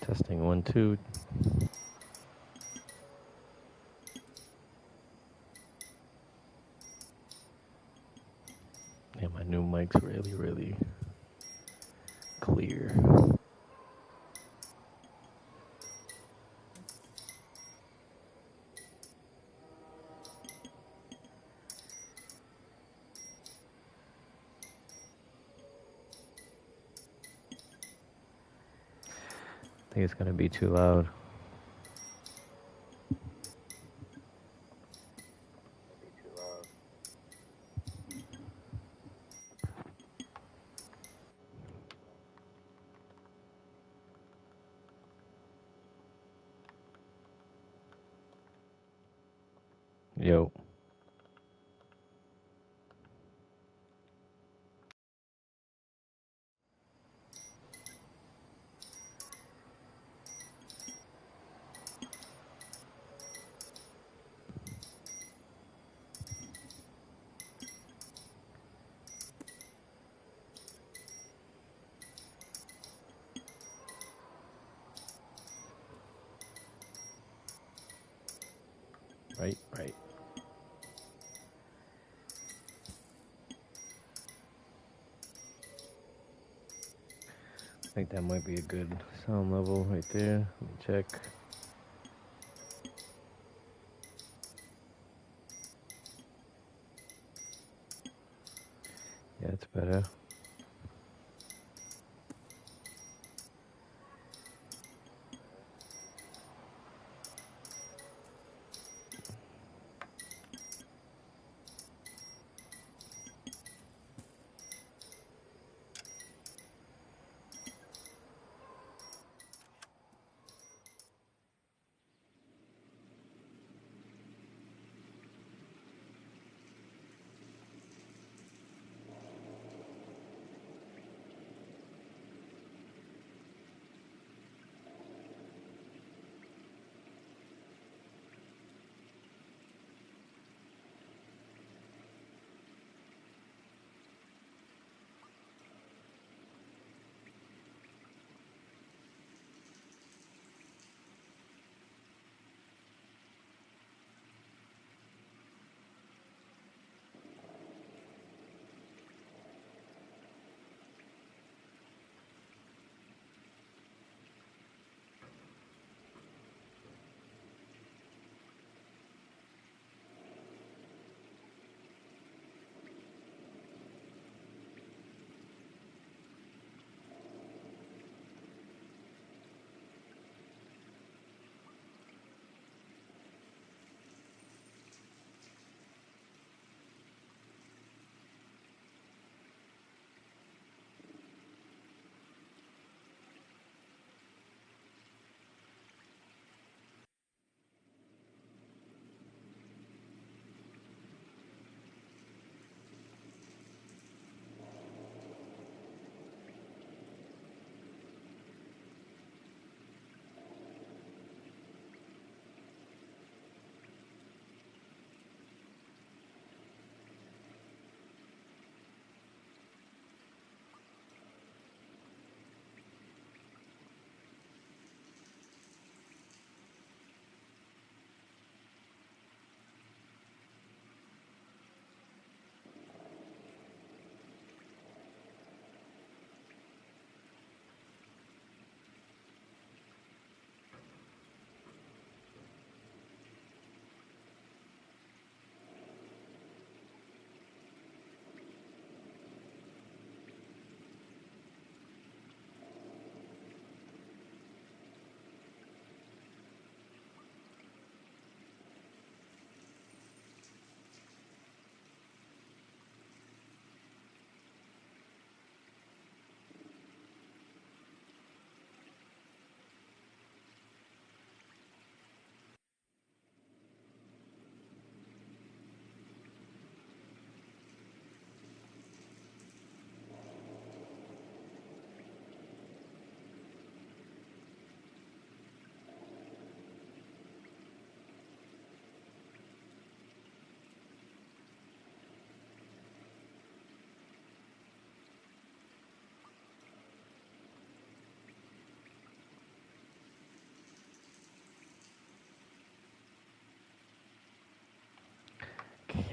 Testing 1, 2. Yeah, my new mic's really, really clear. I think it's gonna be too loud. Yo. Right. I think that might be a good sound level right there. Let me check. Yeah, it's better.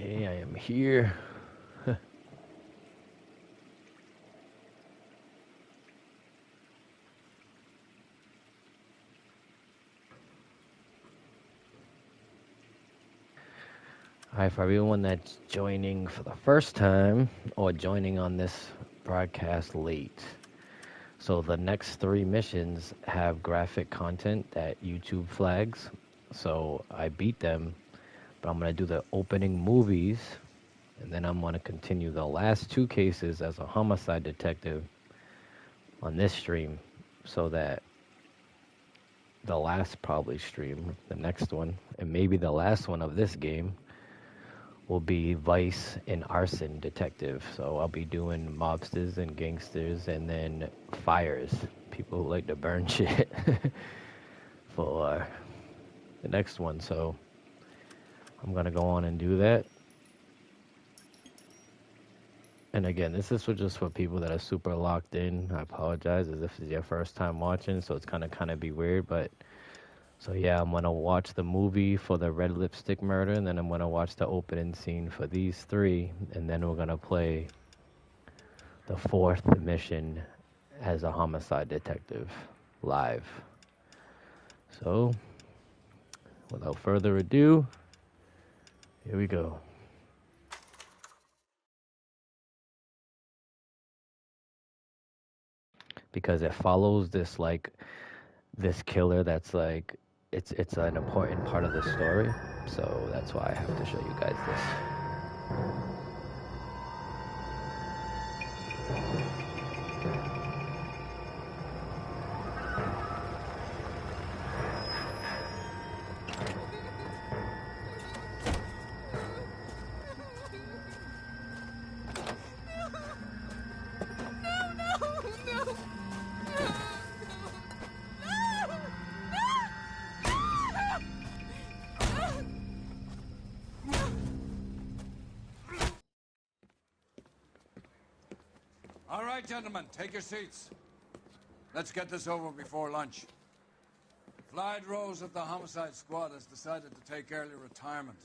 Okay, I am here. Hi, for everyone that's joining for the first time or joining on this broadcast late. So the next 3 missions have graphic content that YouTube flags. So I beat them, but I'm going to do the opening movies, and then I'm going to continue the last 2 cases as a homicide detective on this stream, so that the last probably stream, the next one, and maybe the last one of this game will be Vice and Arson Detective. So I'll be doing mobsters and gangsters, and then fires, people who like to burn shit for the next one. So I'm gonna go on and do that. And again, this is just for people that are super locked in. I apologize as if it's your first time watching, so it's gonna kind of be weird, but so yeah, I'm gonna watch the movie for the red lipstick murder, and then I'm gonna watch the opening scene for these 3, and then we're gonna play the 4th mission as a homicide detective live. So, without further ado, here we go. Because it follows this killer that's like it's an important part of the story, so that's why I have to show you guys this. All right, gentlemen, take your seats. Let's get this over before lunch. Clyde Rose of the Homicide Squad has decided to take early retirement.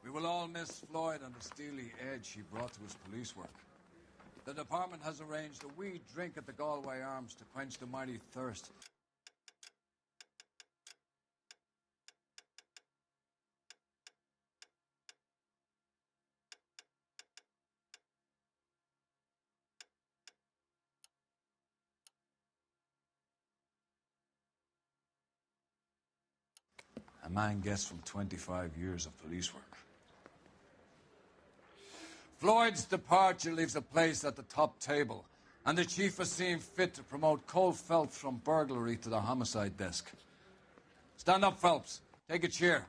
We will all miss Floyd and the steely edge he brought to his police work. The department has arranged a wee drink at the Galway Arms to quench the mighty thirst. A man gets from 25 years of police work. Floyd's departure leaves a place at the top table, and the chief has seen fit to promote Cole Phelps from burglary to the homicide desk. Stand up, Phelps. Take a chair.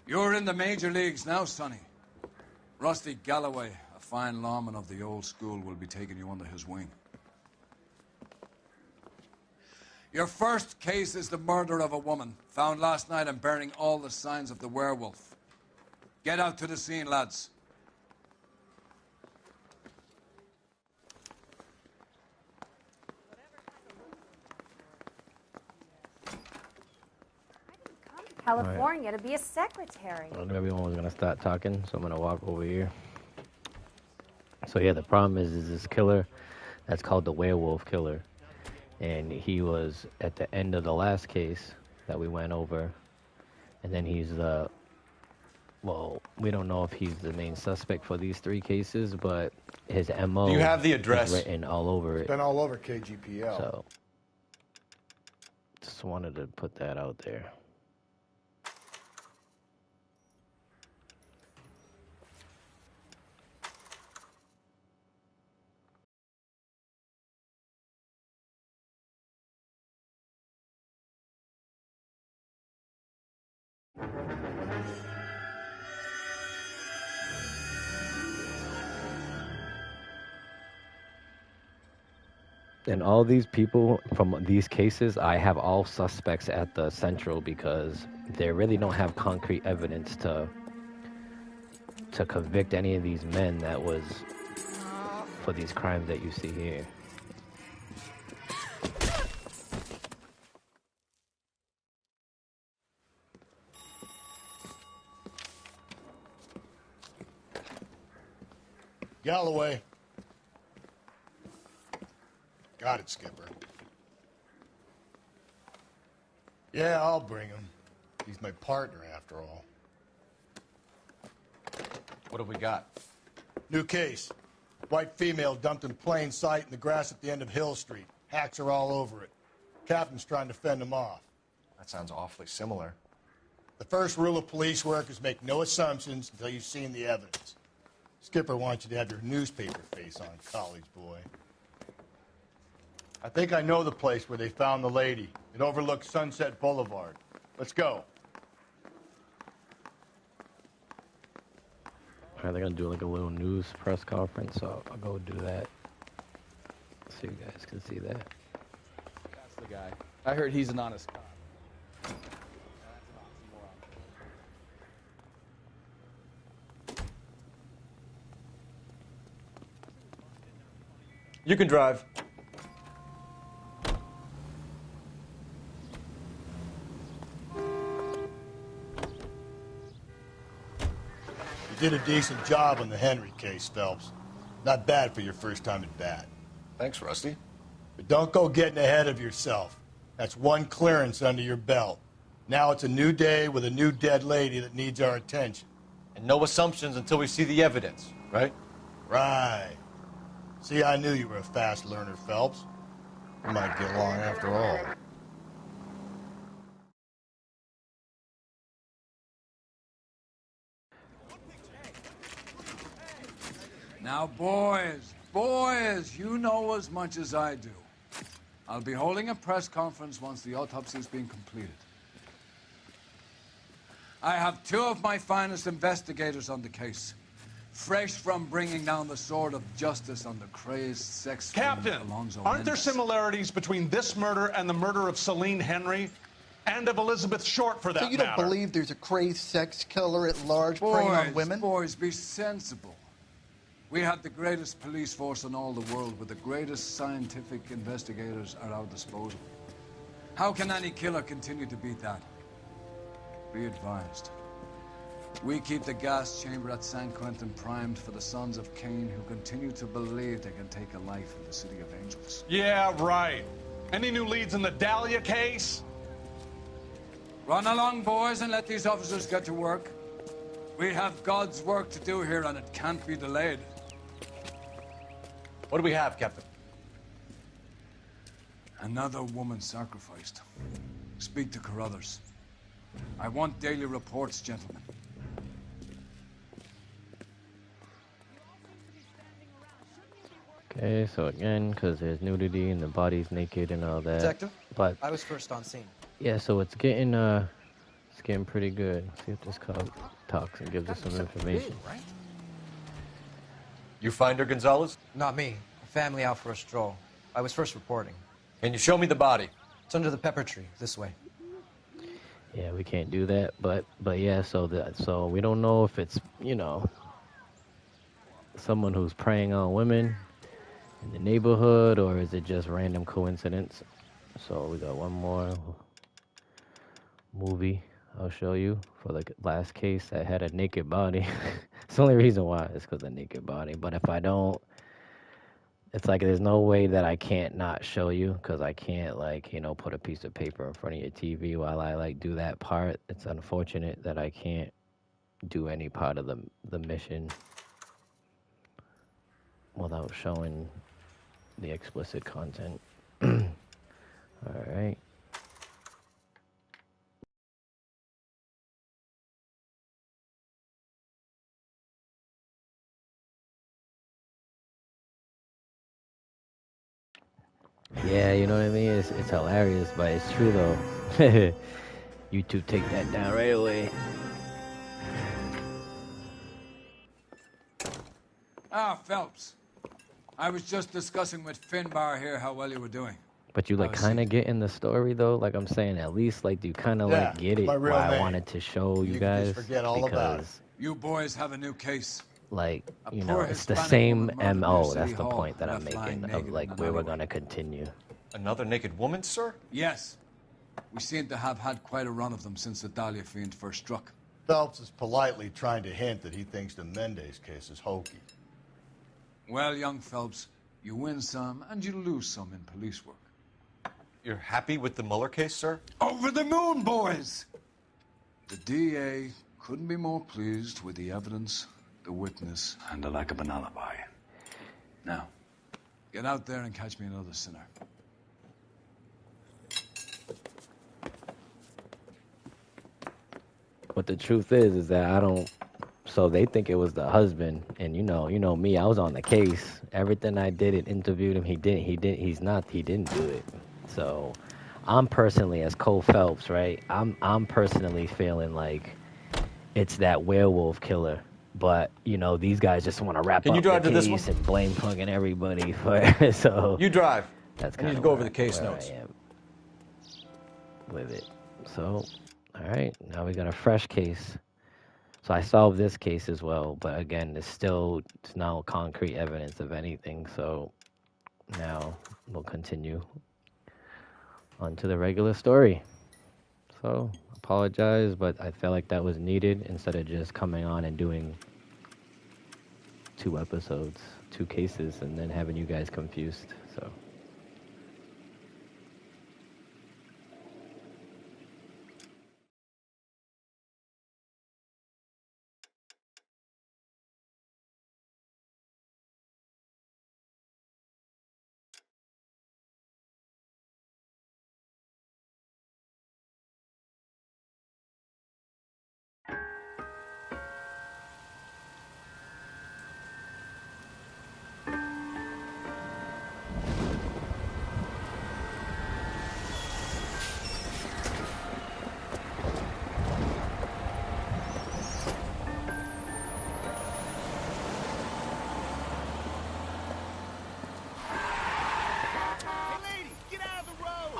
You're in the major leagues now, Sonny. Rusty Galloway, a fine lawman of the old school, will be taking you under his wing. Your first case is the murder of a woman, found last night and bearing all the signs of the werewolf. Get out to the scene, lads. California to be a secretary. Well, everyone was gonna start talking, so I'm gonna walk over here. So yeah, the problem is this killer that's called the werewolf killer, and he was at the end of the last case that we went over, and then he's well, we don't know if he's the main suspect for these 3 cases, but his MO Do you have the address? is written all over it. It's been all over KGPL. So just wanted to put that out there. And all these people from these cases, I have all suspects at the central because they really don't have concrete evidence to convict any of these men that was for these crimes that you see here. Galloway. Got it, Skipper. Yeah, I'll bring him. He's my partner, after all. What have we got? New case. White female dumped in plain sight in the grass at the end of Hill Street. Hacks are all over it. Captain's trying to fend them off. That sounds awfully similar. The first rule of police work is make no assumptions until you've seen the evidence. Skipper wants you to have your newspaper face on, college boy. I think I know the place where they found the lady. It overlooks Sunset Boulevard. Let's go. All right, they're gonna do like a little news press conference, so I'll go do that. So you guys can see that. That's the guy. I heard he's an honest cop. You can drive. You did a decent job on the Henry case, Phelps. Not bad for your first time at bat. Thanks, Rusty. But don't go getting ahead of yourself. That's one clearance under your belt. Now it's a new day with a new dead lady that needs our attention. And no assumptions until we see the evidence, right? Right. See, I knew you were a fast learner, Phelps. We might get along after all. Now, boys, you know as much as I do. I'll be holding a press conference once the autopsy's been completed. I have two of my finest investigators on the case, fresh from bringing down the sword of justice on the crazed sex Captain, Alonzo aren't there Mendez. similarities between this murder and the murder of Celine Henry? And of Elizabeth Short, for that So you don't matter? believe there's a crazed sex killer at large preying on women? Boys, be sensible. We have the greatest police force in all the world, with the greatest scientific investigators at our disposal. How can any killer continue to beat that? Be advised. We keep the gas chamber at San Quentin primed for the sons of Cain who continue to believe they can take a life in the City of Angels. Yeah, right. Any new leads in the Dahlia case? Run along, boys, and let these officers get to work. We have God's work to do here, and it can't be delayed. What do we have, Captain? Another woman sacrificed. Speak to Carruthers. I want daily reports, gentlemen. Okay, so again, because there's nudity and the body's naked and all that. Detective, But I was first on scene. yeah, so it's getting pretty good. Let's see if this cop talks and gives us some information. Right? You find her, Gonzalez? Not me. Family out for a stroll. I was first reporting. Can you show me the body? It's under the pepper tree, this way. Yeah, we can't do that, but yeah, so we don't know if it's, you know, someone who's preying on women in the neighborhood, or is it just random coincidence? So we got one more movie I'll show you for the last case that had a naked body. It's the only reason why is because of naked body. But if I don't, it's like there's no way that I can't not show you, because I can't, like, you know, put a piece of paper in front of your TV while I, like, do that part. It's unfortunate that I can't do any part of the mission without showing the explicit content. All right. Yeah, you know what I mean? It's hilarious, but it's true, though. YouTube, take that down right away. Ah, Phelps. I was just discussing with Finbar here how well you were doing. But you, like, kind of get in the story, though? Like I'm saying, at least, like, do you kind of, like, get it my why real I name. wanted to show you You can guys? just forget all about it. You boys have a new case. Like, A you poor know, it's the Hispanic same woman murdered MO. near That's City the Hall, point that I'm left lying making, naked of, like, in an where we're alleyway. going to continue. Another naked woman, sir? Yes. We seem to have had quite a run of them since the Dahlia fiend first struck. Phelps is politely trying to hint that he thinks the Mendez case is hokey. Well, young Phelps, you win some and you lose some in police work. You're happy with the Mueller case, sir? Over the moon, boys! The DA couldn't be more pleased with the evidence, the witness, and the lack of an alibi. Now, get out there and catch me another sinner. But the truth is that I don't. So they think it was the husband, and you know me. I was on the case. Everything I did, it interviewed him. He didn't do it. So, I'm personally, as Cole Phelps, right? I'm personally feeling like it's that werewolf killer. But these guys just want to wrap Can you up drive the to this case one? and blame fucking everybody for so. You drive. That's I need kind to of go over the case where notes. I am with it. So, all right, now we got a fresh case. So I solved this case as well, but again, it's no concrete evidence of anything. So now we'll continue on to the regular story. So apologize, but I felt like that was needed instead of just coming on and doing 2 episodes, 2 cases, and then having you guys confused. So.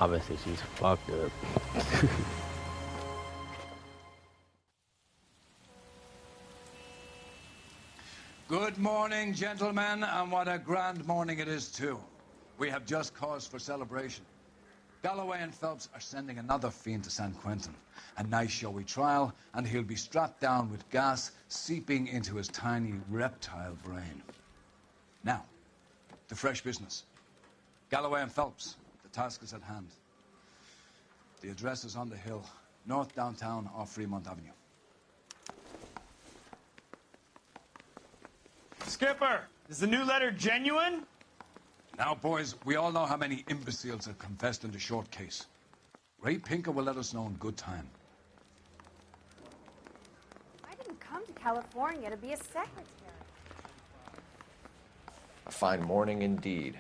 Obviously, she's fucked up. Good morning, gentlemen, and what a grand morning it is, too. We have just cause for celebration. Galloway and Phelps are sending another fiend to San Quentin. A nice showy trial, and he'll be strapped down with gas seeping into his tiny reptile brain. Now, to fresh business. Galloway and Phelps, the task is at hand. The address is on the hill, north downtown off Fremont Avenue. Skipper, is the new letter genuine? Now, boys, we all know how many imbeciles have confessed in the short case. Ray Pinker will let us know in good time. I didn't come to California to be a secretary. A fine morning indeed.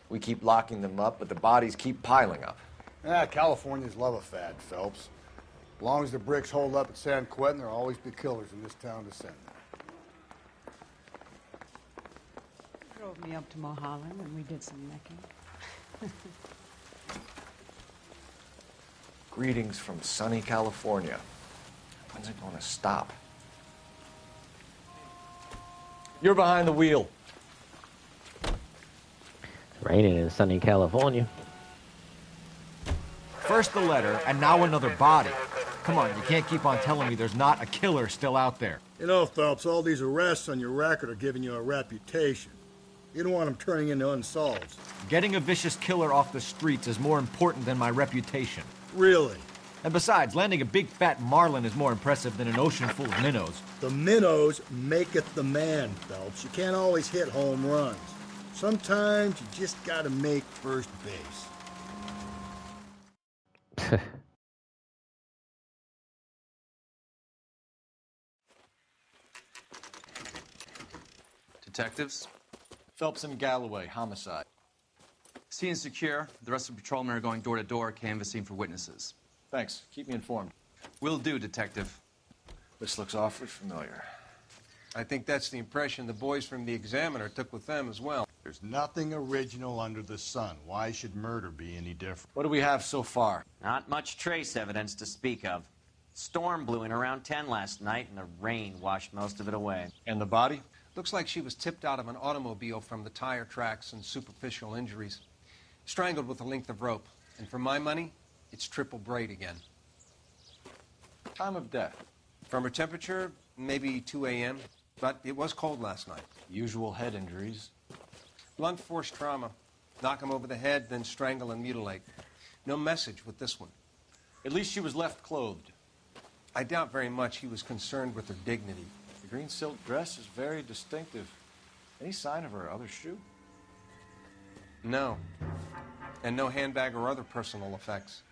We keep locking them up, but the bodies keep piling up. Californians love a fad, Phelps. As long as the bricks hold up at San Quentin, there'll always be killers in this town to send them. Drove me up to Mulholland and we did some necking. Greetings from sunny California. When's it going to stop? You're behind the wheel. It's raining in sunny California. First the letter, and now another body. Come on, you can't keep on telling me there's not a killer still out there. You know, Phelps, all these arrests on your record are giving you a reputation. You don't want them turning into unsolved. Getting a vicious killer off the streets is more important than my reputation. Really? And besides, landing a big fat marlin is more impressive than an ocean full of minnows. The minnows maketh the man, Phelps. You can't always hit home runs. Sometimes you just gotta make first base. Detectives? Phelps and Galloway, homicide. Scene is secure. The rest of the patrolmen are going door to door, canvassing for witnesses. Thanks. Keep me informed. Will do, Detective. This looks awfully familiar. I think that's the impression the boys from the Examiner took with them as well. There's nothing original under the sun. Why should murder be any different? What do we have so far? Not much trace evidence to speak of. Storm blew in around 10 last night, and the rain washed most of it away. And the body? Looks like she was tipped out of an automobile from the tire tracks and superficial injuries. Strangled with a length of rope. And for my money, it's triple braid again. Time of death? From her temperature, maybe 2 a.m., but it was cold last night. Usual head injuries. Blunt force trauma. Knock him over the head, then strangle and mutilate. No message with this one. At least she was left clothed. I doubt very much he was concerned with her dignity. The green silk dress is very distinctive. Any sign of her other shoe? No. And no handbag or other personal effects.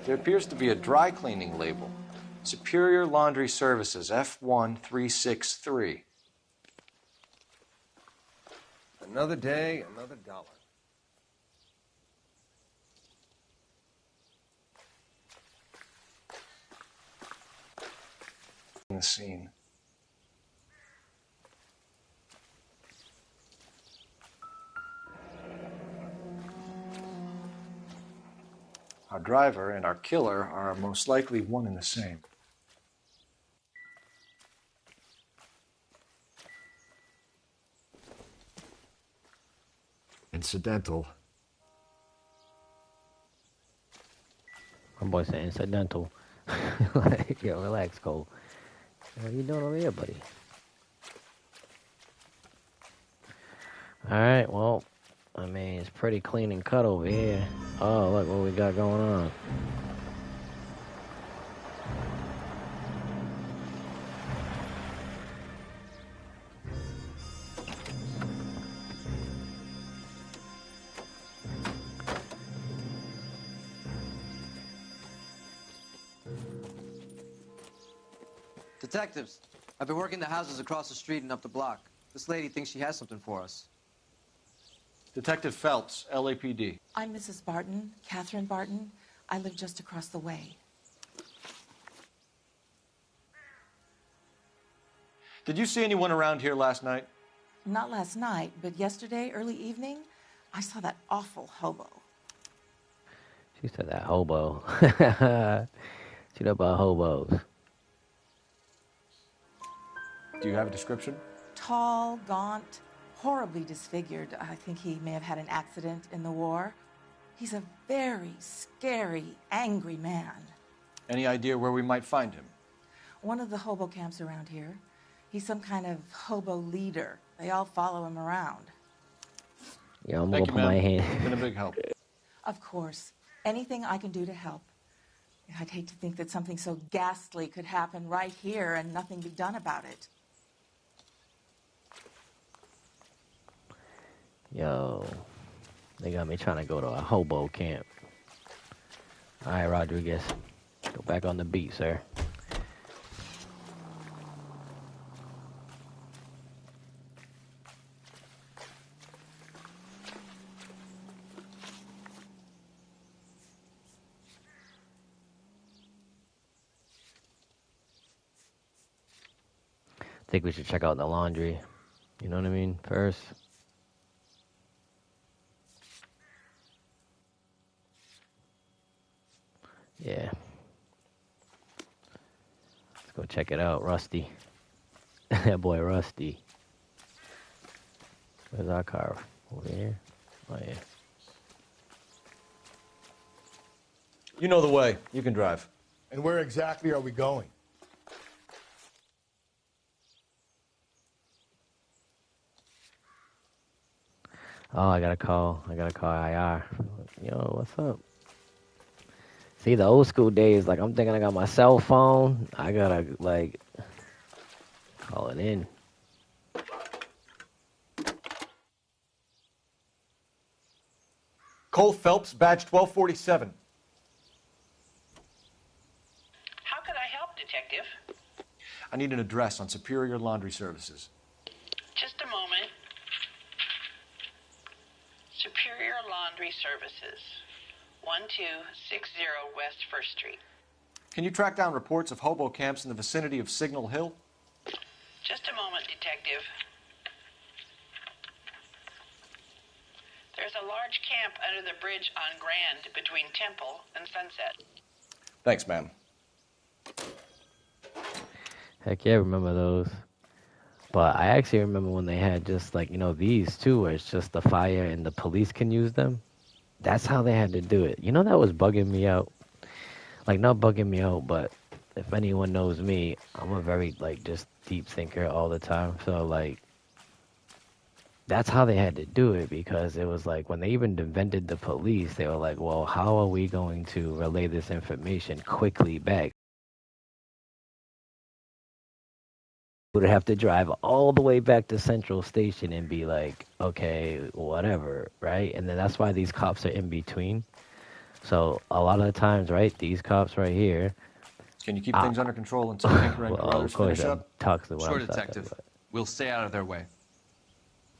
There appears to be a dry cleaning label. Superior Laundry Services, F1363. Another day, another dollar. The scene. Our driver and our killer are most likely one and the same. Incidental. My boy said incidental. Like, yo, relax, Cole. What are you doing over here, buddy? Alright, well, I mean, it's pretty clean and cut over here. Oh, look what we got going on. Detectives, I've been working the houses across the street and up the block. This lady thinks she has something for us. Detective Phelps, LAPD. I'm Mrs. Barton, Catherine Barton. I live just across the way. Did you see anyone around here last night? Not last night, but yesterday, early evening, I saw that awful hobo. She said that hobo. She know about hobos. Do you have a description? Tall, gaunt, horribly disfigured. I think he may have had an accident in the war. He's a very scary, angry man. Any idea where we might find him? One of the hobo camps around here. He's some kind of hobo leader. They all follow him around. Yeah, I'm gonna put my hand. You've been a big help. Of course. Anything I can do to help. I'd hate to think that something so ghastly could happen right here and nothing be done about it. Yo, they got me trying to go to a hobo camp. All right, Rodriguez, go back on the beat, sir. I think we should check out the laundry. You know what I mean? First. Yeah. Let's go check it out, Rusty. That boy Rusty. Where's our car? Over here? Oh, yeah. You know the way. You can drive. And where exactly are we going? Oh, I gotta call IR. Yo, what's up? See, the old school days, like, I'm thinking I got my cell phone. I gotta, like, call it in. Cole Phelps, badge 1247. How could I help, Detective? I need an address on Superior Laundry Services. Just a moment. Superior Laundry Services, 1260 West 1st Street. Can you track down reports of hobo camps in the vicinity of Signal Hill? Just a moment, Detective. There's a large camp under the bridge on Grand between Temple and Sunset. Thanks, ma'am. Heck yeah, I remember those. But I actually remember when they had just like, these too, where it's just the fire and the police can use them. That's how they had to do it. That was bugging me out. Like, not bugging me out, but if anyone knows me, I'm a very, like, just deep thinker all the time. So, like, that's how they had to do it, because it was like when they even invented the police, they were like, well, how are we going to relay this information quickly back? Would have to drive all the way back to Central Station and be like, okay, whatever, right? And then that's why these cops are in between. So a lot of the times, right, these cops right here. Can you keep things under control until Tinker and Carruthers finish up? Sure, Detective. We'll stay out of their way.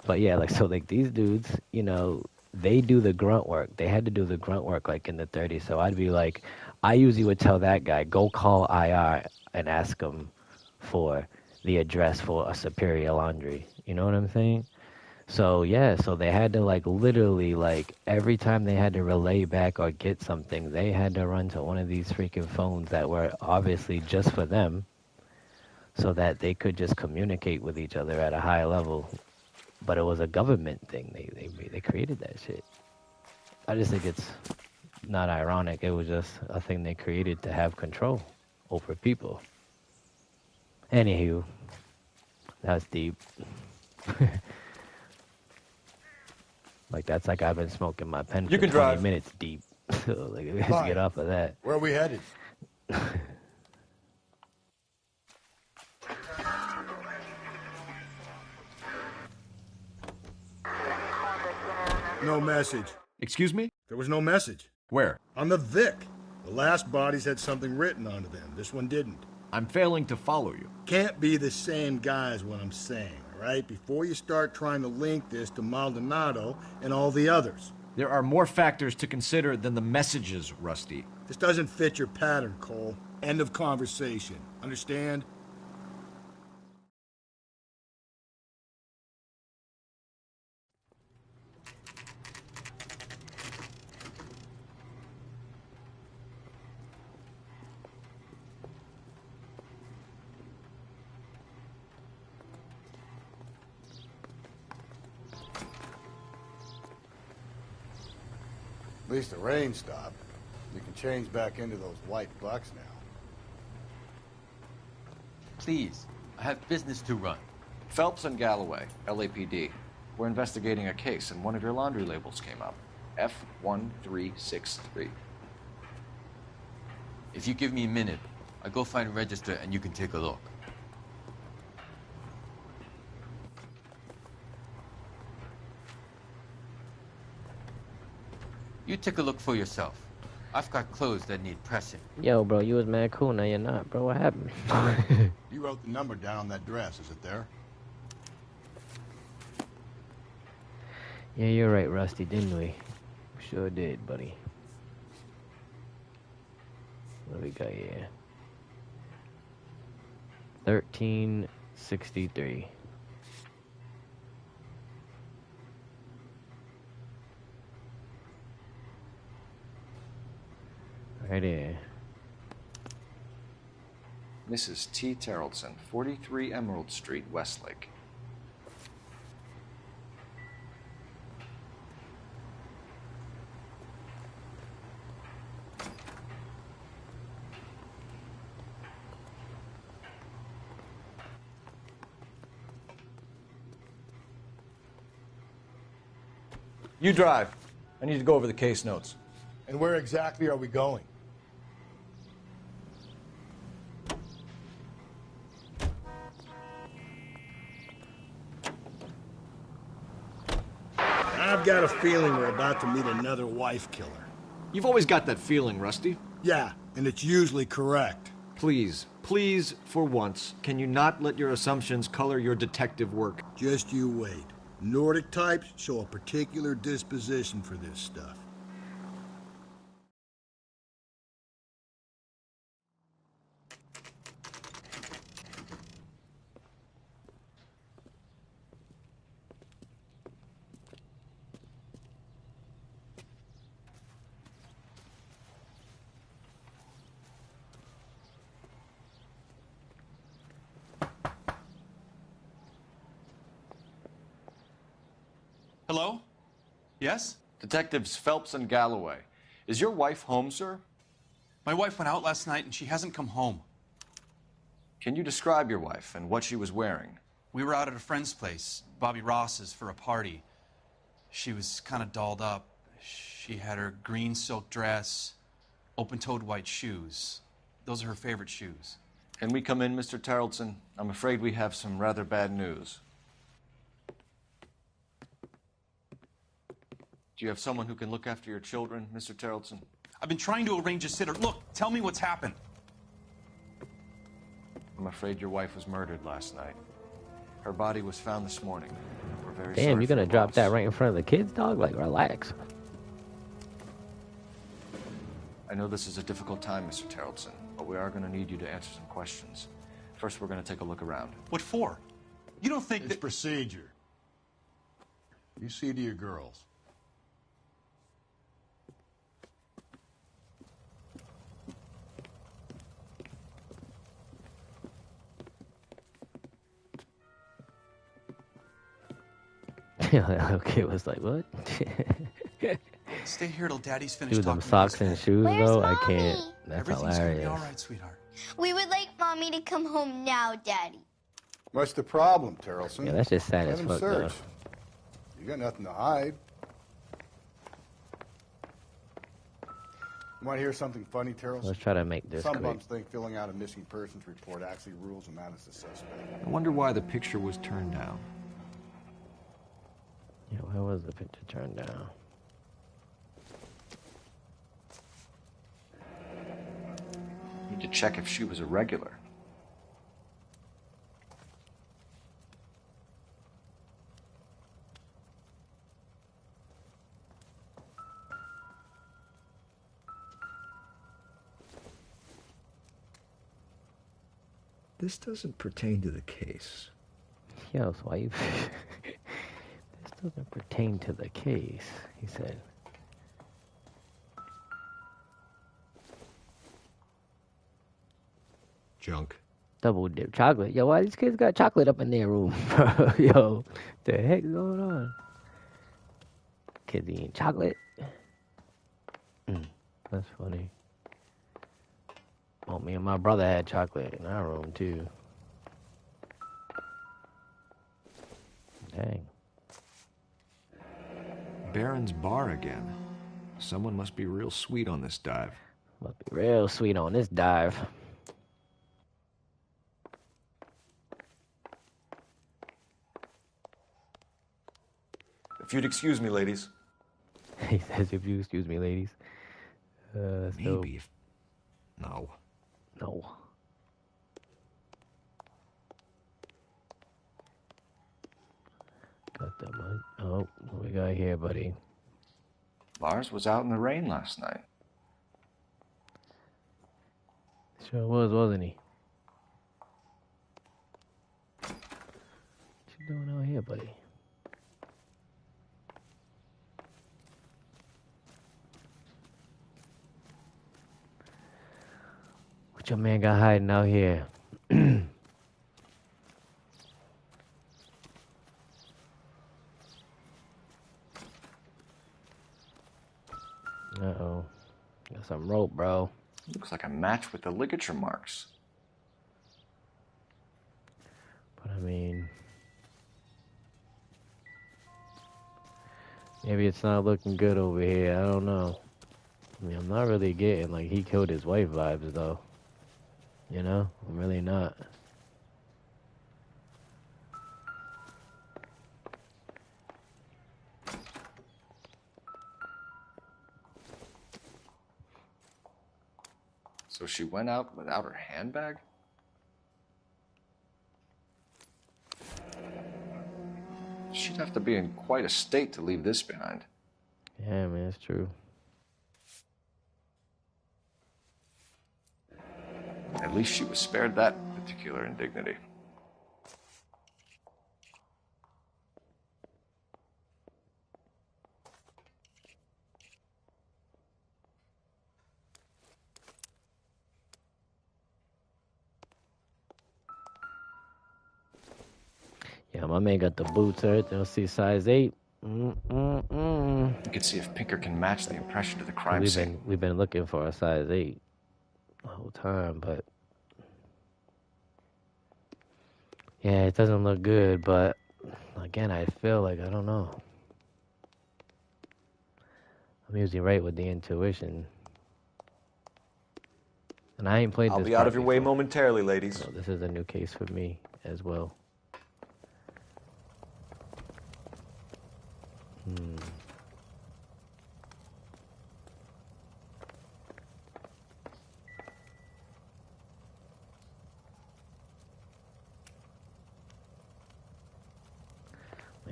But yeah, like, so like these dudes, they do the grunt work. They had to do the grunt work like in the 30s. So I'd be like, I usually would tell that guy, go call IR and ask him for the address for a Superior Laundry. You know what I'm saying? So yeah, so they had to like literally like every time they had to relay back or get something, they had to run to one of these freaking phones that were obviously just for them, so that they could just communicate with each other at a high level. But it was a government thing. They created that shit. I just think it's not ironic. It was just a thing they created to have control over people. Anywho, that's deep. Like, that's like I've been smoking my pen for 20 minutes deep. So, like, let's get off of that. Where are we headed? No message. Excuse me? There was no message. Where? On the Vic. The last bodies had something written onto them. This one didn't. I'm failing to follow you. Can't be the same guy is what I'm saying, all right? Before you start trying to link this to Maldonado and all the others. There are more factors to consider than the messages, Rusty. This doesn't fit your pattern, Cole. End of conversation. Understand? At least the rain stopped. You can change back into those white bucks now. Please, I have business to run. Phelps and Galloway, LAPD. We're investigating a case, and one of your laundry labels came up. F1363. If you give me a minute, I'll go find a register and you can take a look. You take a look for yourself. I've got clothes that need pressing. Yo, bro, you was mad cool, now you're not, bro. What happened? You wrote the number down on that dress. Is it there? Yeah, you're right, Rusty, didn't we? Sure did, buddy. What do we got here? 1363. Right here. Mrs. T. Terrellson, 43 Emerald Street, Westlake. You drive. I need to go over the case notes. And where exactly are we going? I've got a feeling we're about to meet another wife killer. You've always got that feeling, Rusty. Yeah, and it's usually correct. Please, for once, can you not let your assumptions color your detective work? Just you wait. Nordic types show a particular disposition for this stuff. Hello? Yes? Detectives Phelps and Galloway. Is your wife home, sir? My wife went out last night and she hasn't come home. Can you describe your wife and what she was wearing? We were out at a friend's place, Bobby Ross's, for a party. She was kind of dolled up. She had her green silk dress, open-toed white shoes. Those are her favorite shoes. Can we come in, Mr. Tarleton? I'm afraid we have some rather bad news. Do you have someone who can look after your children, Mr. Tarleton? I've been trying to arrange a sitter. Look, tell me what's happened. I'm afraid your wife was murdered last night. Her body was found this morning. We're very Damn, sorry you're for gonna the drop loss. that right in front of the kids, dog? Like, relax. I know this is a difficult time, Mr. Tarleton, but we are going to need you to answer some questions. First, we're going to take a look around. What for? You don't think It's procedure. You see to your girls. Little kid was like, what? Stay here till Daddy's finished Dude, them talking socks to his and head. shoes, Where's though, I Mommy? can't. That's Everything's gonna be hilarious. all right, sweetheart. We would like Mommy to come home now, Daddy. What's the problem, Tarleton? Yeah, that's just sad Let as him fuck, search. though. You got nothing to hide. You want to hear something funny, Tarleton? Let's try to make this Some quick. bums think filling out a missing persons report actually rules them out as a suspect. I wonder why the picture was turned down. Yeah, where was the picture turned down? Need to check if she was a regular. This doesn't pertain to the case. Yo, so why you... This doesn't pertain to the case, he said. Junk. Double dip chocolate. Yo, why these kids got chocolate up in their room? Yo, the heck is going on? Kids eating chocolate? That's funny. Oh, me and my brother had chocolate in our room, too. Dang. Barron's Bar again. Someone must be real sweet on this dive. Must be real sweet on this dive. If you'd excuse me, ladies. He says, if you excuse me, ladies. Maybe if... No. No. Got that much. Oh, what we got here, buddy? Lars was out in the rain last night. Sure was, wasn't he? What you doing out here, buddy? What your man got hiding out here? Uh-oh. Got some rope, bro. Looks like a match with the ligature marks. But I mean... maybe it's not looking good over here. I don't know. I mean, I'm not really getting, like, he killed his wife vibes, though. You know? I'm really not. So she went out without her handbag? She'd have to be in quite a state to leave this behind. Yeah, man, it's true. At least she was spared that particular indignity. Yeah, my man got the boots, everything. See size 8. You can see if Pinker can match the impression to the crime scene. We've been looking for a size 8 the whole time, but yeah, it doesn't look good. But again, I feel like I don't know. I'm usually right with the intuition, and I ain't played this. I'll be out of your way momentarily, ladies. So this is a new case for me as well.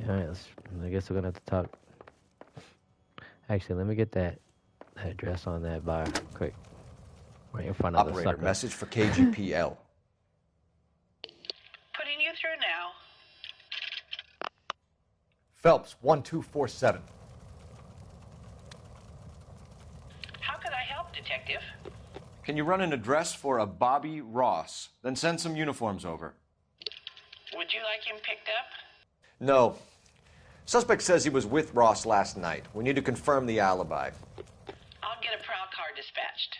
Alright, I guess we're gonna have to talk. Actually, let me get that address on that bar quick. Right in front of Operator, the sucker. message for KGPL. Putting you through now. Phelps, 1247. How could I help, Detective? Can you run an address for a Bobby Ross? Then send some uniforms over. Would you like him picked up? No. Suspect says he was with Ross last night. We need to confirm the alibi. I'll get a prowl car dispatched.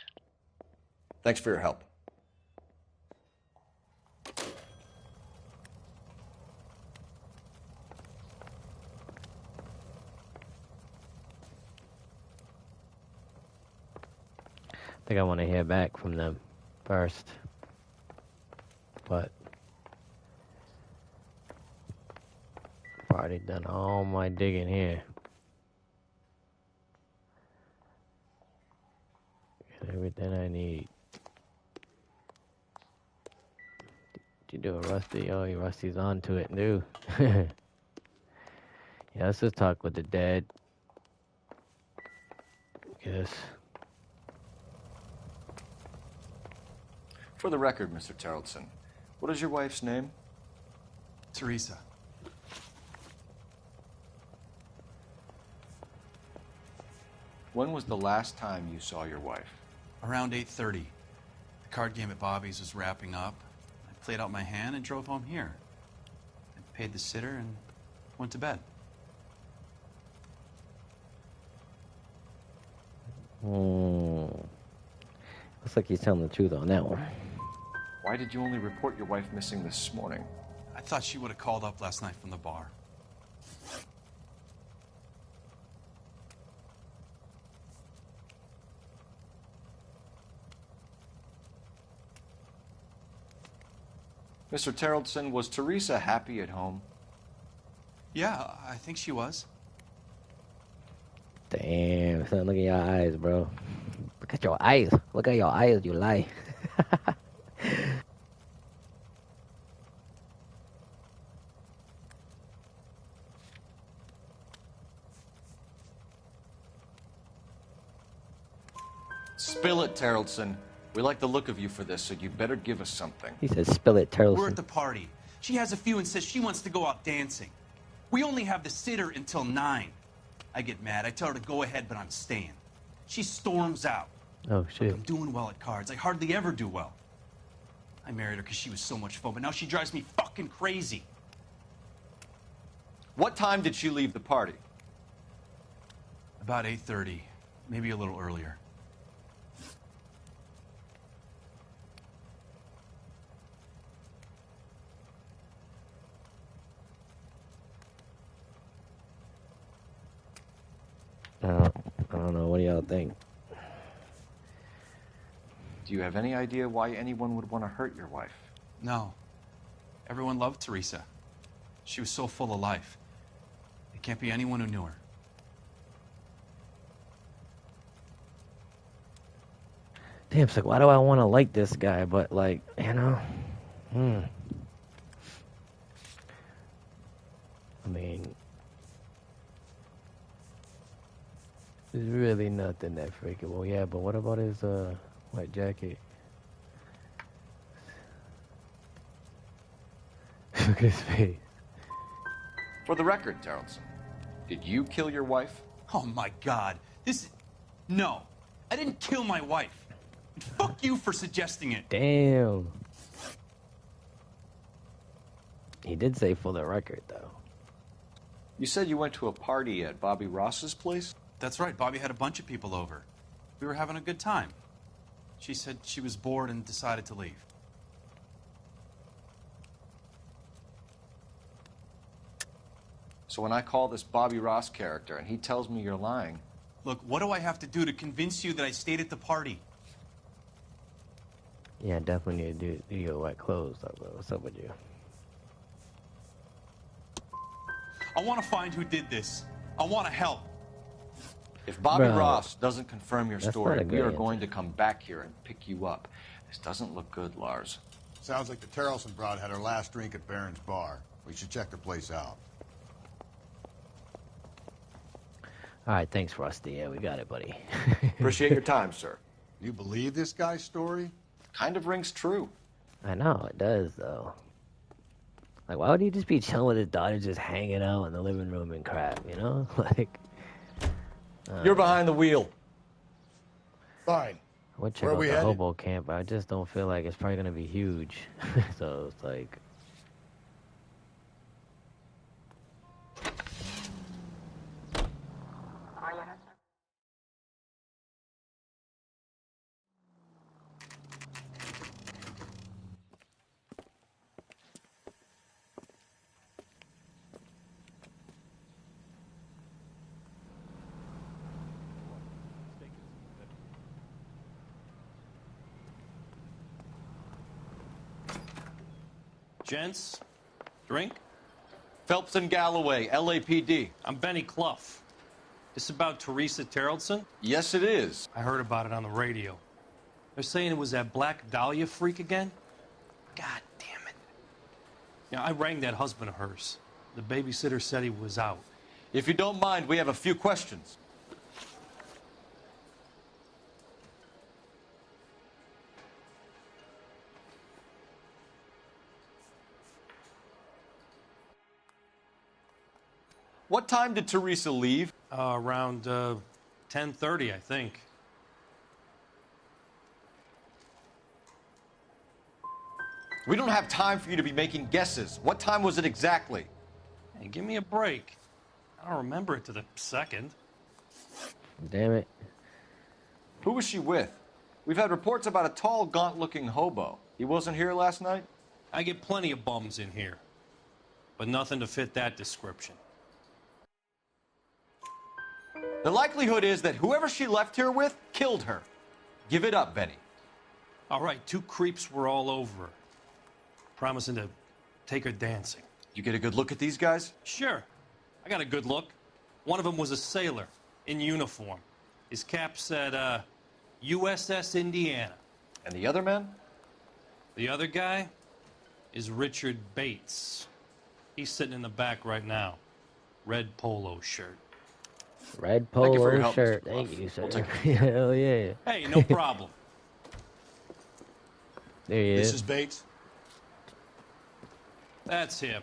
Thanks for your help. I think I want to hear back from them first. But I've already done all my digging here. Got everything I need. Did you do a Rusty? Oh, Rusty's onto it, dude. Yeah, let's just talk with the dad. Yes. For the record, Mr. Terrellson, what is your wife's name? Teresa. When was the last time you saw your wife? Around 8:30. The card game at Bobby's was wrapping up. I played out my hand and drove home here. I paid the sitter and went to bed. Looks like he's telling the truth on that one. Why did you only report your wife missing this morning? I thought she would have called up last night from the bar. Mr. Terrellson, was Teresa happy at home? Yeah, I think she was. Damn, son, look at your eyes, bro. Look at your eyes. Look at your eyes, you lie. Spill it, Terrellson. We like the look of you for this, so you better give us something. He says, spill it, Terrellson. We're at the party. She has a few and says she wants to go out dancing. We only have the sitter until 9. I get mad. I tell her to go ahead, but I'm staying. She storms out. Oh, shit. I'm doing well at cards. I hardly ever do well. I married her because she was so much fun, but now she drives me fucking crazy. What time did she leave the party? About 8:30, maybe a little earlier. I don't know. What do y'all think? Do you have any idea why anyone would want to hurt your wife? No. Everyone loved Teresa. She was so full of life. It can't be anyone who knew her. Damn, it's like, why do I want to like this guy? But, like, you know, I mean, there's really nothing that freaking. Well, yeah, but what about his white jacket? Look at his face. For the record, Terrellson, did you kill your wife? Oh my God. No. I didn't kill my wife. And fuck you for suggesting it. Damn. He did say for the record, though. You said you went to a party at Bobby Ross's place? That's right. Bobby had a bunch of people over. We were having a good time. She said she was bored and decided to leave. So when I call this Bobby Ross character and he tells me you're lying... Look, what do I have to do to convince you that I stayed at the party? Yeah, definitely need to do your wet clothes, though, bro. What's up with you? I want to find who did this. I want to help. If Bobby Bro, Ross doesn't confirm your that's story, not a we good are answer. going to come back here and pick you up. This doesn't look good, Lars. Sounds like the Terrelson broad had her last drink at Barron's bar. We should check the place out. All right, thanks, Rusty. Yeah, we got it, buddy. Appreciate your time, sir. You believe this guy's story? Kind of rings true. I know, it does, though. Like, why would he just be chilling with his daughter just hanging out in the living room and crap, you know? Like... You're behind the wheel. Fine. I would check Where out we the headed? hobo camp, but I just don't feel like it's probably going to be huge. So it's like... Gents, drink? Phelps and Galloway, LAPD. I'm Benny Clough. This about Teresa Terrelson? Yes, it is. I heard about it on the radio. They're saying it was that Black Dahlia freak again? God damn it. Yeah, I rang that husband of hers. The babysitter said he was out. If you don't mind, we have a few questions. What time did Teresa leave? Around 10:30, I think. We don't have time for you to be making guesses. What time was it exactly? Hey, give me a break. I don't remember it to the second. Damn it. Who was she with? We've had reports about a tall, gaunt-looking hobo. He wasn't here last night? I get plenty of bums in here, but nothing to fit that description. The likelihood is that whoever she left here with killed her. Give it up, Benny. All right, two creeps were all over her, promising to take her dancing. You get a good look at these guys? Sure. I got a good look. One of them was a sailor in uniform. His cap said, USS Indiana. And the other man? The other guy is Richard Bates. He's sitting in the back right now. Red polo shirt. Red Thank you for your polo help, shirt. Mr. Clough. Thank you, sir. We'll take Hell yeah. Hey, no problem. There he This is. is Bates. That's him.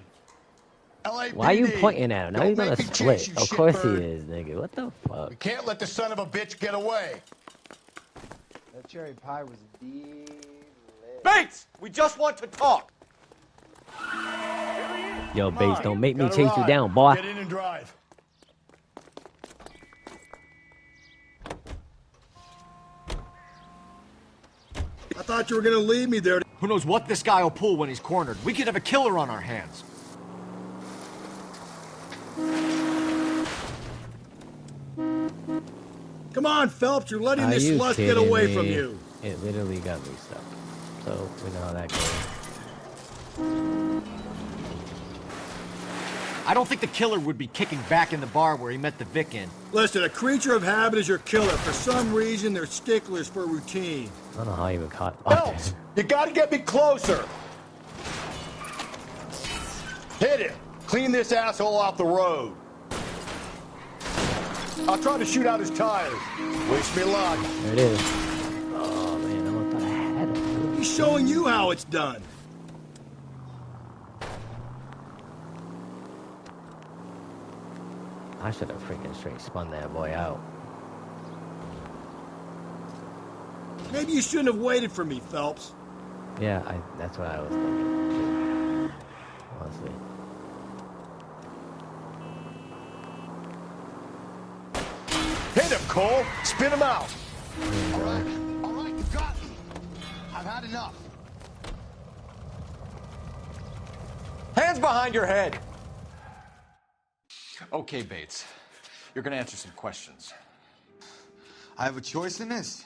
LAPD. Why are you pointing at him? Now Don't he's gonna make me split. chase you, Of course he shitbird. is, nigga. What the fuck? We can't let the son of a bitch get away. That cherry pie was indeed lit. Bates! We just want to talk! Yo, Come Bates, on. don't make me Got a chase you ride. down, boy. Get in and drive. I thought you were gonna leave me there. Who knows what this guy will pull when he's cornered? We could have a killer on our hands. Come on, Phelps, you're letting Are this you slut get kidding away me? from you. It literally got me stuck. So we know how that goes. I don't think the killer would be kicking back in the bar where he met the Vic in. Listen, a creature of habit is your killer. For some reason, they're sticklers for routine. I don't know how I even caught. Phelps, you gotta get me closer. Hit it. Clean this asshole off the road. I'll try to shoot out his tires. Wish me luck. There it is. Oh man, I thought I had him. He's showing you how it's done. I should have freaking straight spun that boy out. Maybe you shouldn't have waited for me, Phelps. Yeah, that's what I was thinking. Honestly. Cole. Spin him out. All right, you got me. I've had enough. Hands behind your head. Okay, Bates. You're gonna answer some questions. I have a choice in this.